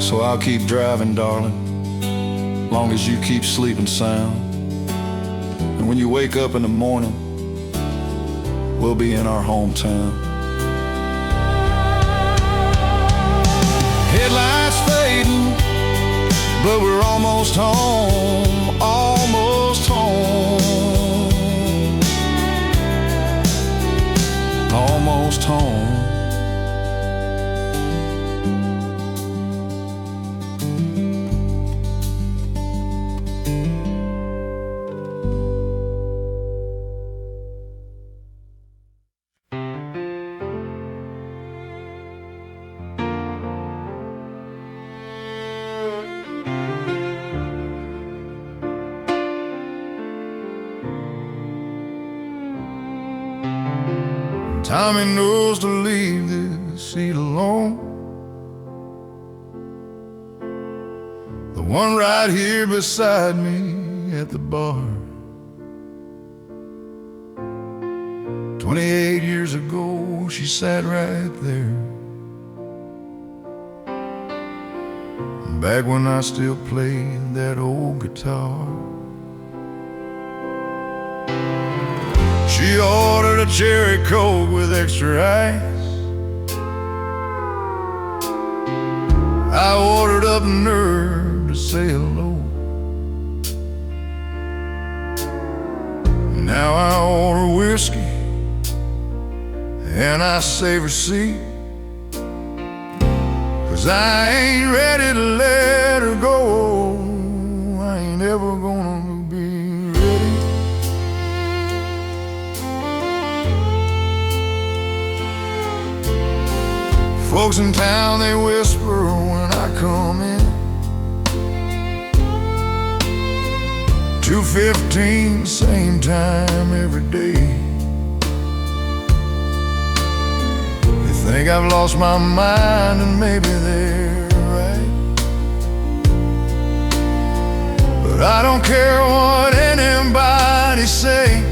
So I'll keep driving, darling, long as you keep sleeping sound. And when you wake up in the morning, we'll be in our hometown. Headlights fading, but we're almost home, almost home, almost home. Tommy knows to leave this seat alone, the one right here beside me at the bar. 28 years ago, she sat right there, back when I still played that old guitar. She ordered a cherry Coke with extra ice. I ordered up the nerve to say hello. Now I order whiskey and I save her seat, 'cause I ain't ready to let her go. I ain't ever gonna be ready. Folks in town, they whisper when I come in. 2:15, same time every day. They think I've lost my mind, and maybe they're right. But I don't care what anybody say,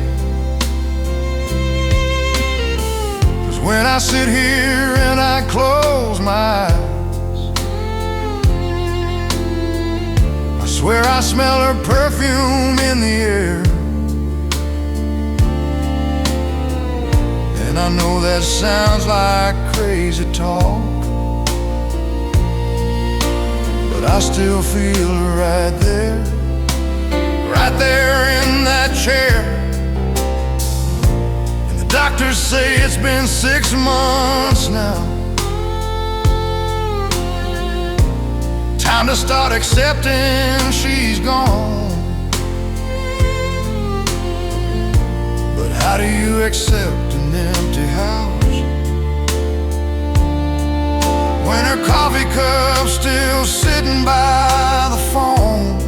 'cause when I sit here and I close my eyes, I swear I smell her perfume in the air. And I know that sounds like crazy talk, but I still feel her right there in that chair. And the doctors say it's been 6 months now, time to start accepting she's gone. But how do you accept an empty house when her coffee cup's still sitting by the phone?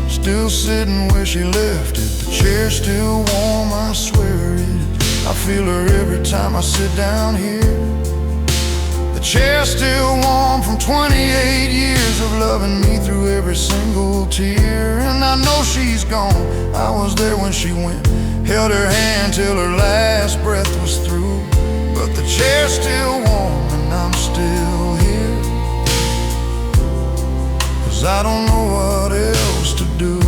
Still sitting where she left it, the chair's still warm, I swear it. I feel her every time I sit down here. The chair's still warm from 28 years of loving me through every single tear. And I know she's gone, I was there when she went, held her hand till her last breath was through. But the chair's still warm and I'm still here, 'cause I don't know what else to do.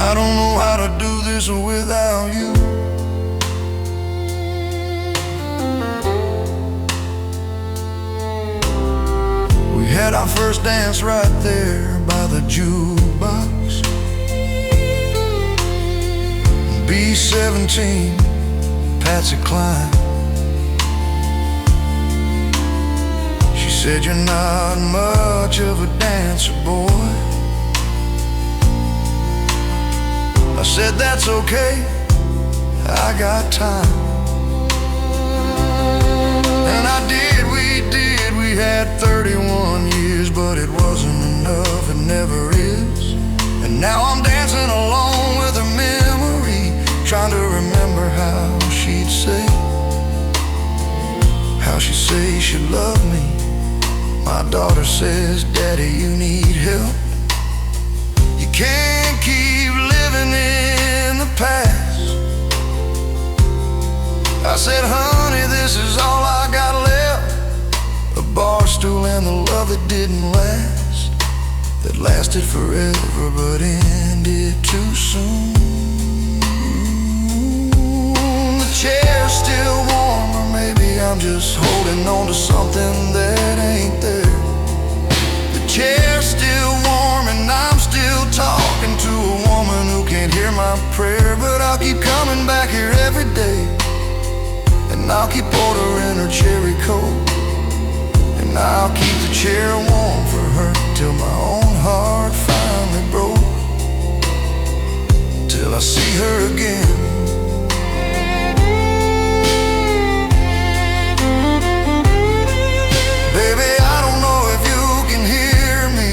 I don't know how to do this without you. We had our first dance right there by the jukebox. B-17, Patsy Cline. She said, "You're not much of a dancer, boy." I said, "That's okay, I got time." And we had 31 years, but it wasn't enough, it never is. And now I'm dancing along with her memory, trying to remember how she'd say she loved me. My daughter says, "Daddy, you need help. You can't keep living in the past." I said, "Honey, this is all I got left, a bar stool and the love that didn't last, that lasted forever but ended too soon." The chair's still warm, or maybe I'm just holding on to something that ain't there. The chair's still warm and I'm still talking to a woman who can't hear my prayer. But I'll keep coming back here every day, and I'll keep ordering her cherry coke, and I'll keep the chair warm for her till my own heart finally broke, till I see her again. Baby, I don't know if you can hear me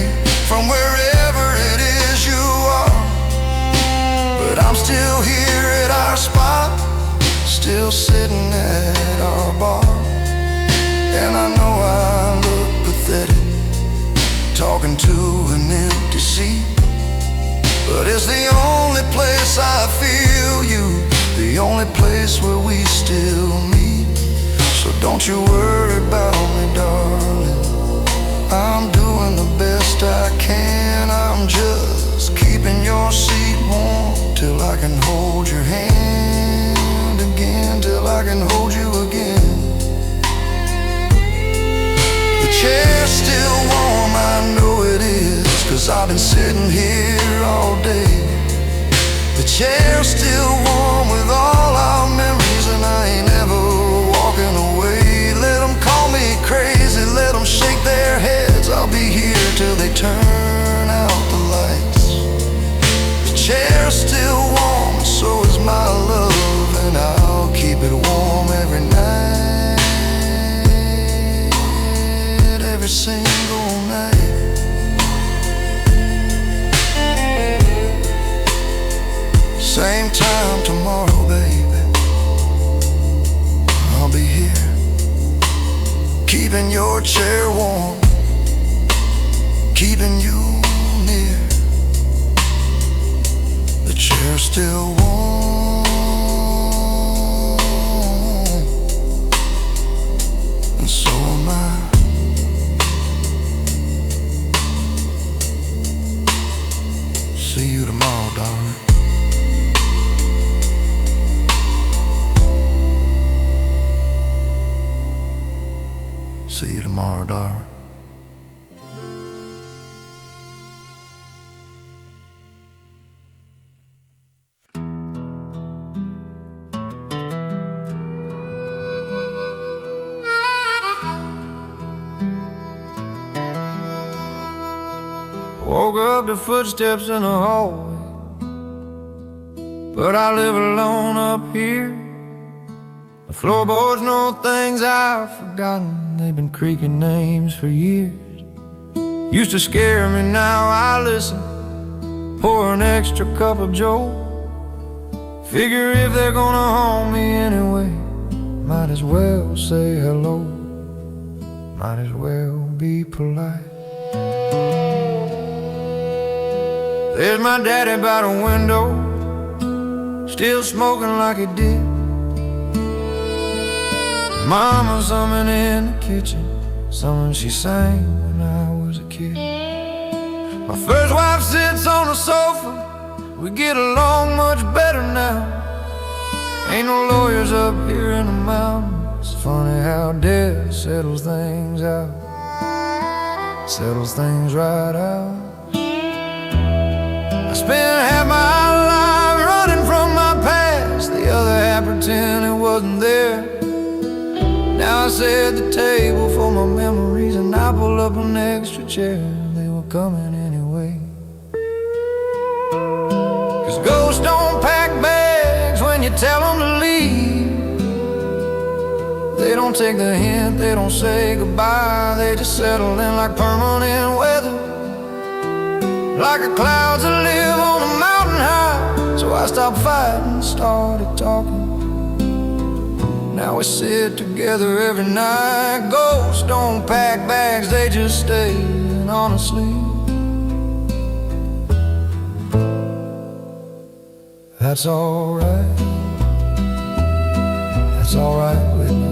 from wherever it is you are, but I'm still here at our spot, still sitting at our bar. And I know I look pathetic, talking to an empty seat, but it's the only place I feel you, the only place where we still meet. So don't you worry about me, darling, I'm doing the best I can. I'm just keeping your seat warm till I can hold your hand again, till I can hold you again. The chair's still warm, I know it is, 'cause I've been sitting here all day. The chair's still warm with all our memories, and I ain't ever walking away. Let them call me crazy, let them shake their heads, I'll be here till they turn out the lights. The chair's still warm, so is my love, and I'll keep it warm every night, every single night. Same time tomorrow, baby, I'll be here, keeping your chair warm, keeping you near. The chair's still warm, and so am I. See you tomorrow, darling. See you tomorrow, darling. woke up to footsteps in the hallway. But I live alone up here. The floorboards know things I've forgotten. They've been creaking names for years. Used to scare me, now I listen. Pour an extra cup of joe. Figure if they're gonna haunt me anyway, might as well say hello. Might as well be polite. There's my daddy by the window, still smoking like he did. Mama's humming in the kitchen, something she sang when I was a kid. My first wife sits on the sofa, we get along much better now. Ain't no lawyers up here in the mountains. It's funny how death settles things out, settles things right out. I spent half my life running from my past, the other half pretend it wasn't there. Now I set the table for my memories, and I pull up an extra chair. They were coming anyway. 'Cause ghosts don't pack bags when you tell them to leave. They don't take the hint, they don't say goodbye. They just settle in like permanent weather, like the clouds that live on a mountain high. So I stopped fighting and started talking. Now we sit together every night. Ghosts don't pack bags, they just stay. And honestly, that's alright. That's alright with me.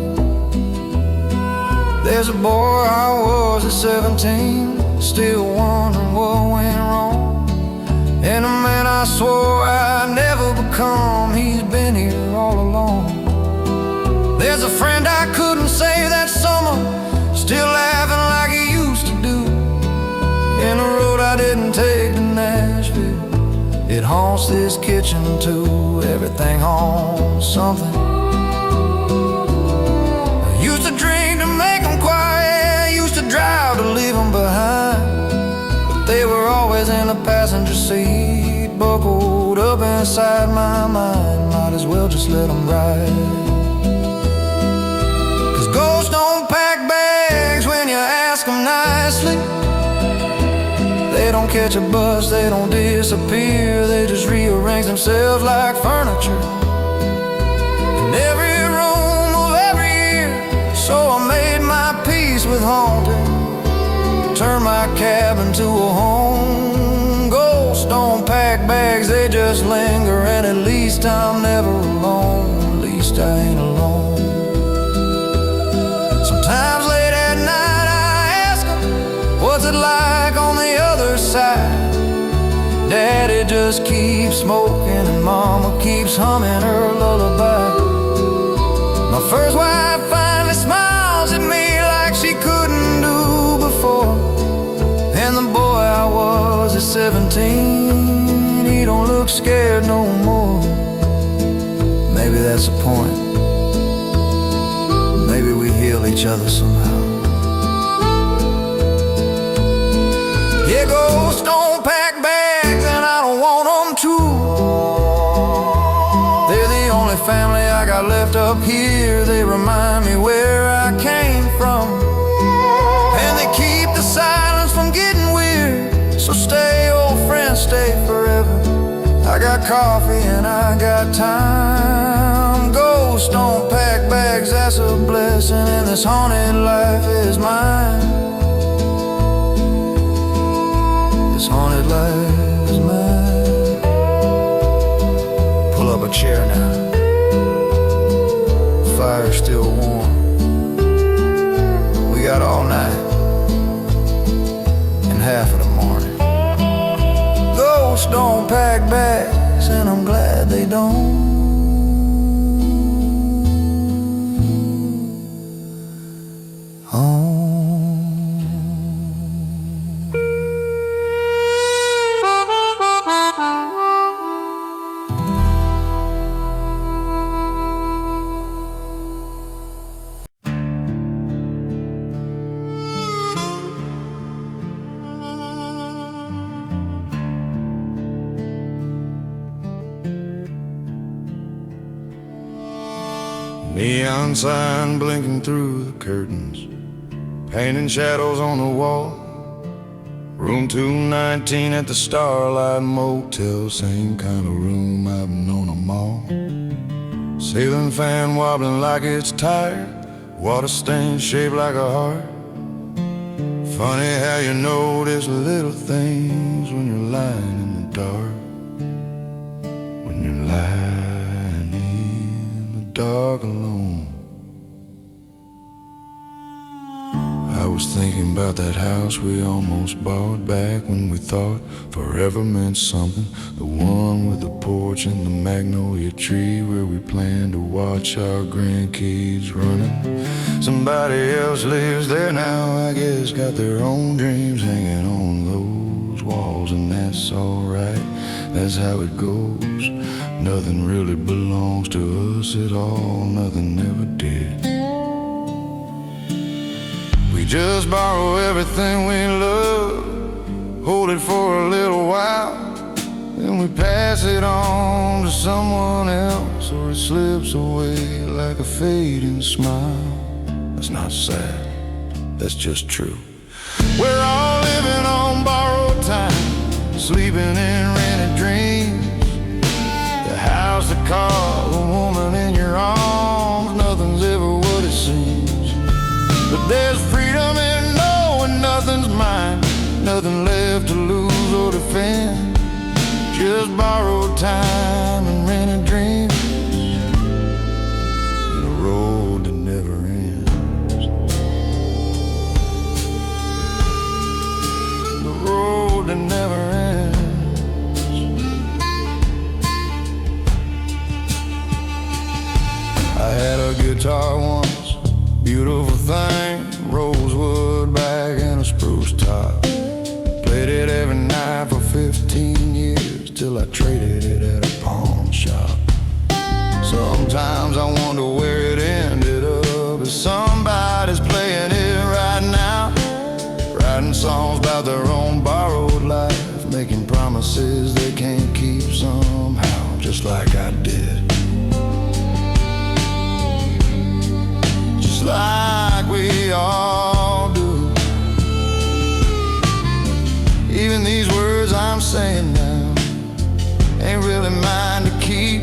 There's a boy I was at 17, still wondering what went wrong. And a man I swore I'd never become, he's been here all along. There's a friend I couldn't save that summer, still laughing like he used to do. And the road I didn't take to Nashville, it haunts this kitchen too. Everything haunts something. I used to drink to make them quiet, used to drive to leave them behind. But they were always in the passenger seat, buckled up inside my mind. Might as well just let them ride. Ghosts don't pack bags when you ask them nicely. They don't catch a bus, they don't disappear. They just rearrange themselves like furniture in every room of every year. So I made my peace with haunting, turned my cabin to a home. Ghosts don't pack bags, they just linger. And at least I'm never alone, at least I ain't alone. Sometimes late at night I ask them, what's it like on the other side? Daddy just keeps smoking and Mama keeps humming her lullaby. My first wife finally smiles at me like she couldn't do before. And the boy I was at 17, he don't look scared no more. Maybe that's the point. Maybe we heal each other somehow. Yeah, ghosts don't pack bags, and I don't want them to. They're the only family I got left up here. They remind me where I came from, and they keep the silence from getting weird. So stay, old friend, stay forever. I got coffee and I got time. Ghosts don't pack bags, that's a blessing, and this haunted life is mine. This haunted life is mine. Pull up a chair now. Fire's still warm. We got all night and half of the morning. Ghosts don't pack bags, and I'm glad they don't. Neon sign blinking through the curtains, painting shadows on the wall. Room 219 at the Starlight Motel, same kind of room I've known them all. Ceiling fan wobbling like it's tired, water stains shaped like a heart. Funny how you notice little things when you're lying in the dark. When you're lying in the dark alone. I was thinking about that house we almost bought back when we thought forever meant something. The one with the porch and the magnolia tree where we planned to watch our grandkids running. Somebody else lives there now, I guess, got their own dreams hanging on those walls, and that's alright, that's how it goes. Nothing really belongs to us at all, nothing ever did. We just borrow everything we love, hold it for a little while, then we pass it on to someone else, or it slips away like a fading smile. That's not sad, that's just true. We're all living on borrowed time, sleeping in rented dreams. The house, the car, the woman in your arms, nothing's ever what it seems. But there's freedom in knowing nothing's mine, nothing left to lose or defend. Just borrowed time and rented dreams, and a road that never ends. The road that never ends. I had a guitar once, beautiful thing, rosewood back and a spruce top. Played it every night for 15 years till I traded it at a pawn shop. Sometimes I wonder where it ended up. If somebody's playing it right now, writing songs about their own borrowed life, making promises they can't keep somehow, just like I did. Just like we all do. Even these words I'm saying now ain't really mine to keep.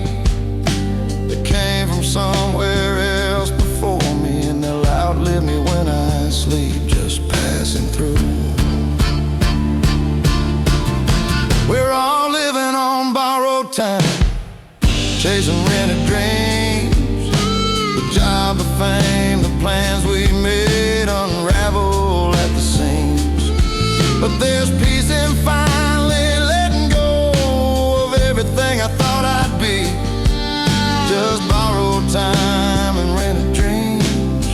They came from somewhere else before me, and they'll outlive me when I sleep, just passing through. We're all living on borrowed time, chasing rented dreams. The job, the fame, the plans we made unravel at the seams. But there's peace in finally letting go of everything I thought I'd be. Just borrowed time and rented dreams,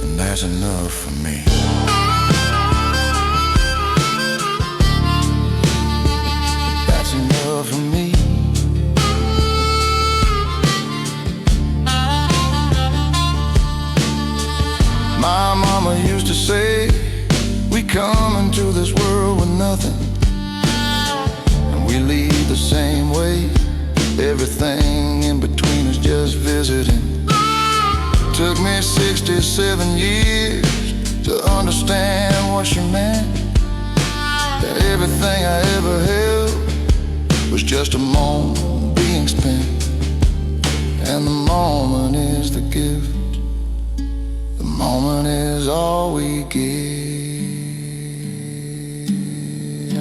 and that's enough for me. That's enough for me. My mama used to say, we come into this world with nothing, and we leave the same way. Everything in between is just visiting. Took me 67 years to understand what she meant, that everything I ever held was just a moment being spent, and the moment is the gift. The moment is all we get.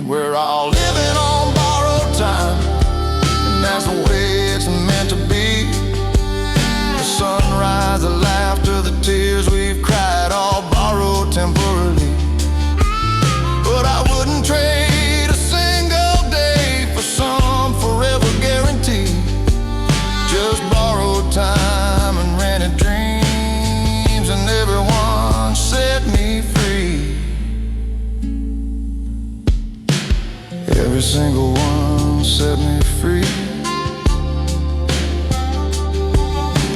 We're all living on borrowed time, and that's the way it's meant to be. The sunrise, the laughter, the tears we've cried, all borrowed temporarily. But I wouldn't trade a single day for some forever guarantee. Just borrowed time and rented dreams, and everyone set me free. Every single one set me free.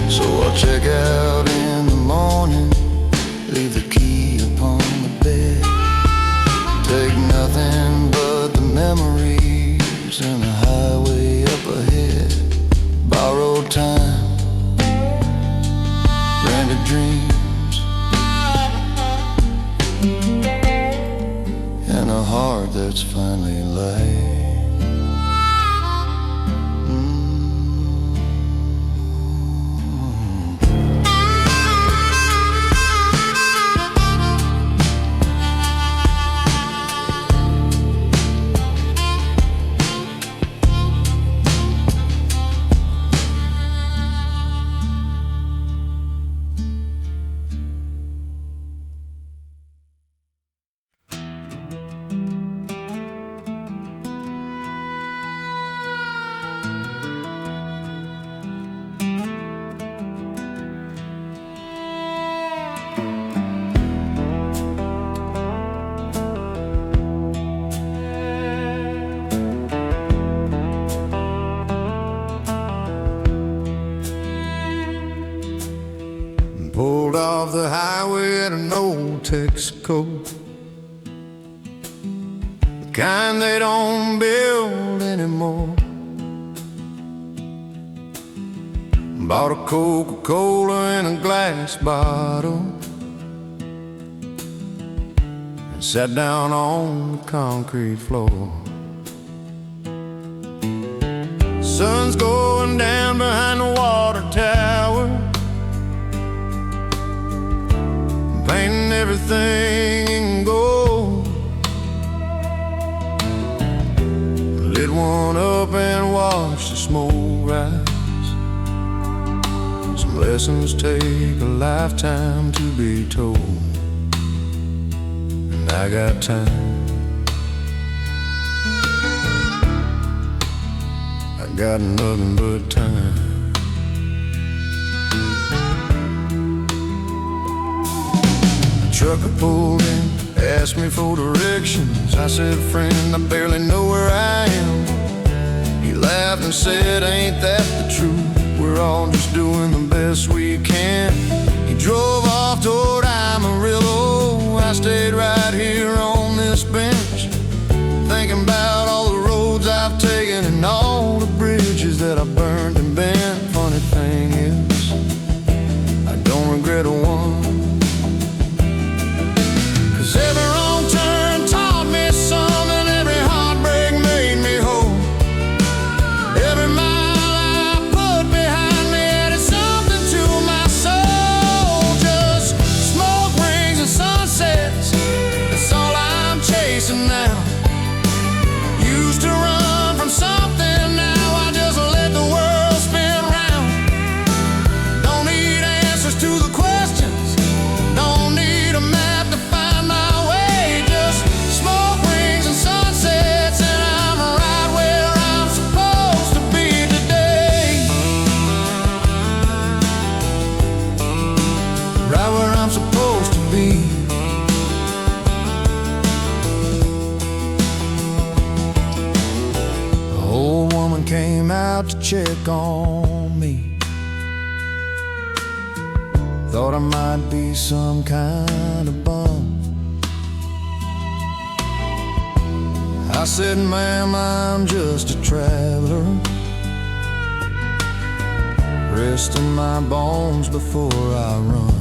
So I'll check out in the morning, leave the key upon the bed, take nothing but the memories and the highway up ahead. Borrowed time, old Texaco, the kind they don't build anymore. Bought a Coca-Cola in a glass bottle and sat down on the concrete floor. Sun's going down behind the water tower, painting everything in gold. Lit one up and watched the smoke rise. Some lessons take a lifetime to be told, and I got time. I got nothing but time. The trucker pulled in, asked me for directions. I said, friend, I barely know where I am. He laughed and said, ain't that the truth? We're all just doing the best we can. He drove off toward Amarillo. I stayed right here on this bench, thinking about all the roads I've taken and all the bridges that I burned and bent. Funny thing is, I don't regret a one, 'cause every wrong turn taught me something, every heartbreak made me whole. Every mile I put behind me added something to my soul. Just smoke rings and sunsets, that's all I'm chasing now. Used to run from something, now I just let the world spin round. Don't need answers to the questions, don't need a map to find my way. Just smoke rings and sunsets, and I'm right where I'm supposed to be today. Right where I'm supposed to be. The old woman came out to check on me. Thought I might be some kind of bum. I said, ma'am, I'm just a traveler, resting my bones before I run.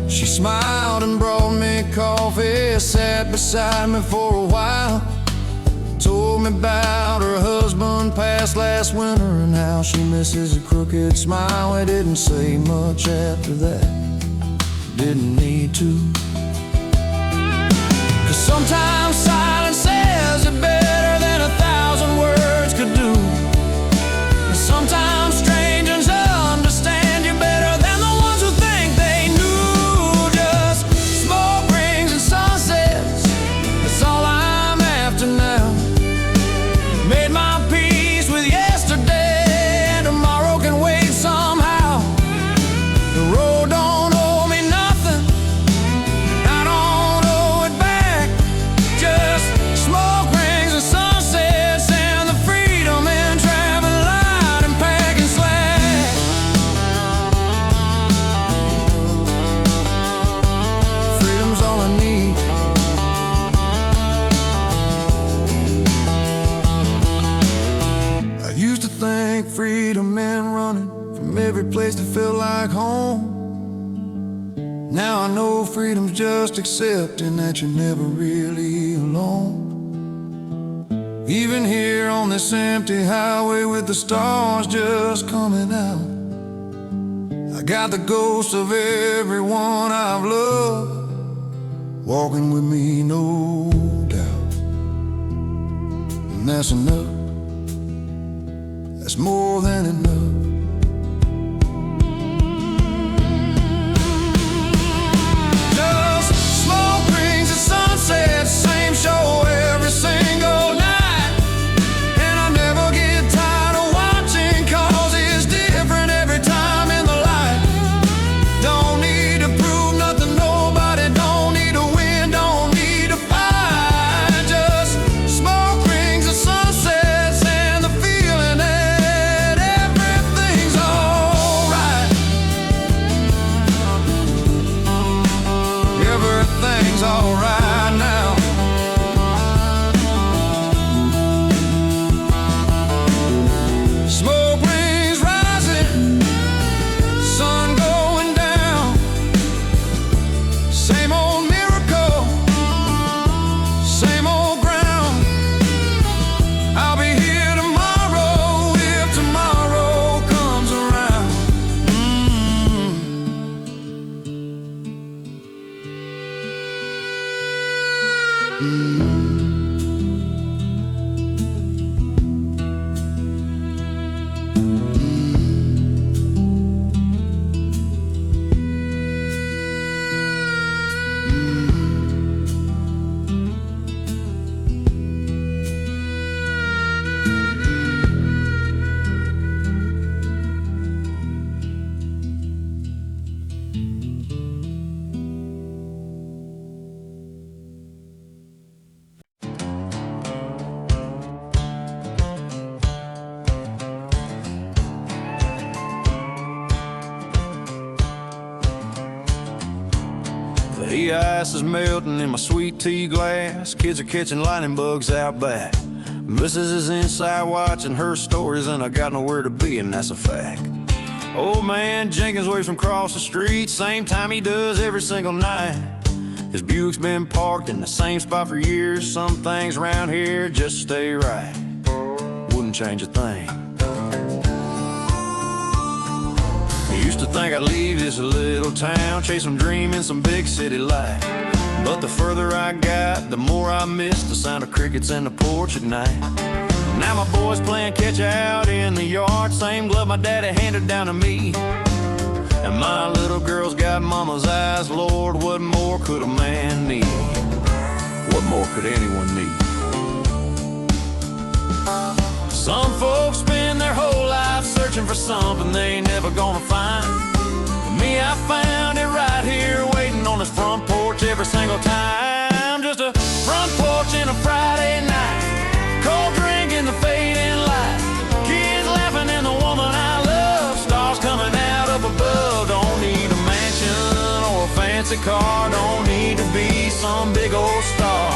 She smiled and brought me coffee, sat beside me for a while, told me about her husband passed last winter and how she misses a crooked smile. We didn't say much after that, didn't need to, 'cause sometimes silence says it better than 1,000 words could do. And sometimes strangers understand you better than the ones who think they knew. Just smoke rings and sunsets, that's all I'm after now. Made my peace with yesterday, and tomorrow can wait somehow. The road don't owe me nothing, I don't owe it back. Just smoke rings and sunsets, and the freedom in traveling light and packing slack. Freedom's all I need. I used to think freedom meant running from every place that felt like home. Now I know freedom's just accepting that you're never really alone. Even here on this empty highway with the stars just coming out, I got the ghosts of everyone I've loved walking with me, no doubt. And that's enough, that's more than enough. Just smoke rings and sunsets, same show every single night. And I never get tired of watching, 'cause it's different every time in the light. Don't need to prove nothing, nobody, don't need to win, don't need to fight. Just smoke rings and sunsets, and the feeling that everything the ice is melting in my sweet tea glass. Kids are catching lightning bugs out back. Mrs. is inside watching her stories, and I got nowhere to be, and that's a fact. Old man Jenkins waves from across the street, same time he does every single night. His Buick's been parked in the same spot for years. Some things around here just stay right. Wouldn't change a thing. I used to think I'd leave this little town, chase some dream in some big city life. But the further I got, the more I missed the sound of crickets in the porch at night. Now my boys playing catch out in the yard, same glove my daddy handed down to me. And my little girl's got mama's eyes. Lord, what more could a man need? What more could anyone need? Some folks spend their whole life searching for something they ain't never gonna find. For me, I found it right here, waiting on this front porch every single time. Just a front porch and a Friday night, cold drink in the fading light, kids laughing and the woman I love, stars coming out up above. Don't need a mansion or a fancy car, don't need to be some big old star.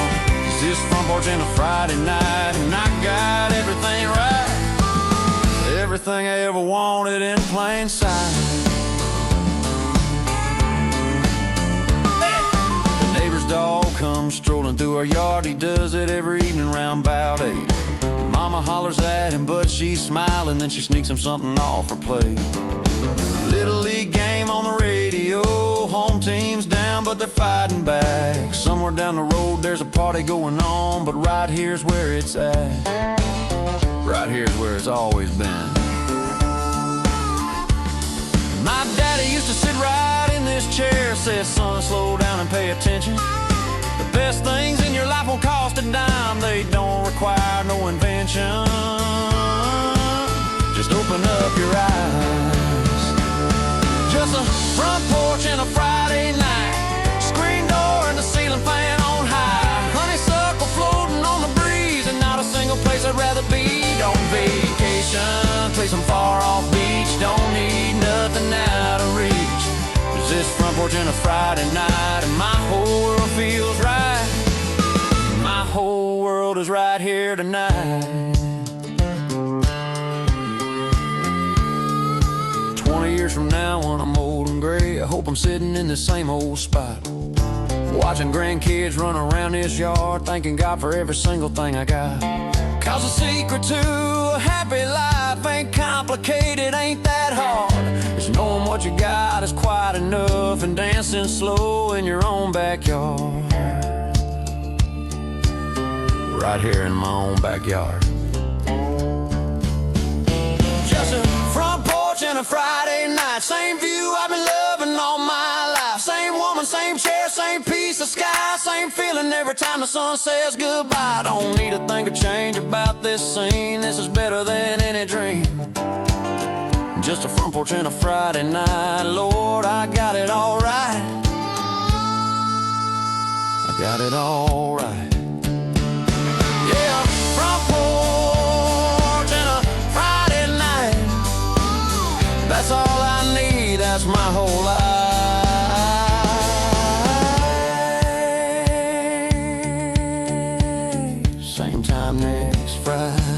It's this front porch and a Friday night, and I got everything right, everything I ever wanted in plain sight. The neighbor's dog comes strolling through our yard, he does it every evening round about 8. Mama hollers at him, but she's smiling, then she sneaks him something off her plate. Little league game on the radio, home team's down but they're fighting back. Somewhere down the road there's a party going on, but right here's where it's at. Right here's where it's always been. My daddy used to sit right in this chair, said, son, slow down and pay attention. The best things in your life won't cost a dime, they don't require no invention. Just open up your eyes. Just a front porch and a Friday night, screen door and the ceiling fan on high, honeysuckle floating on the breeze, and not a single place I'd rather be. Don't vacation, play some far off beach, don't need nothing out of reach. There's this front porch and a Friday night, and my whole world feels right. My whole world is right here tonight. 20 years from now when I'm old and gray, I hope I'm sitting in the same old spot, watching grandkids run around this yard, thanking God for every single thing I got. Cause the secret to a happy life ain't complicated, ain't that hard. It's knowing what you got is quite enough, and dancing slow in your own backyard. Right here in my own backyard. Just a front porch and a Friday night, same view I've been loving all my life. Same woman, same chair, same piece of sky, same feeling every time the sun says goodbye. Don't need to think or change about this scene, this is better than any dream. Just a front porch and a Friday night, Lord, I got it all right. I got it all right. Yeah, front porch and a Friday night, that's all I need, that's my whole life. Same time next Friday.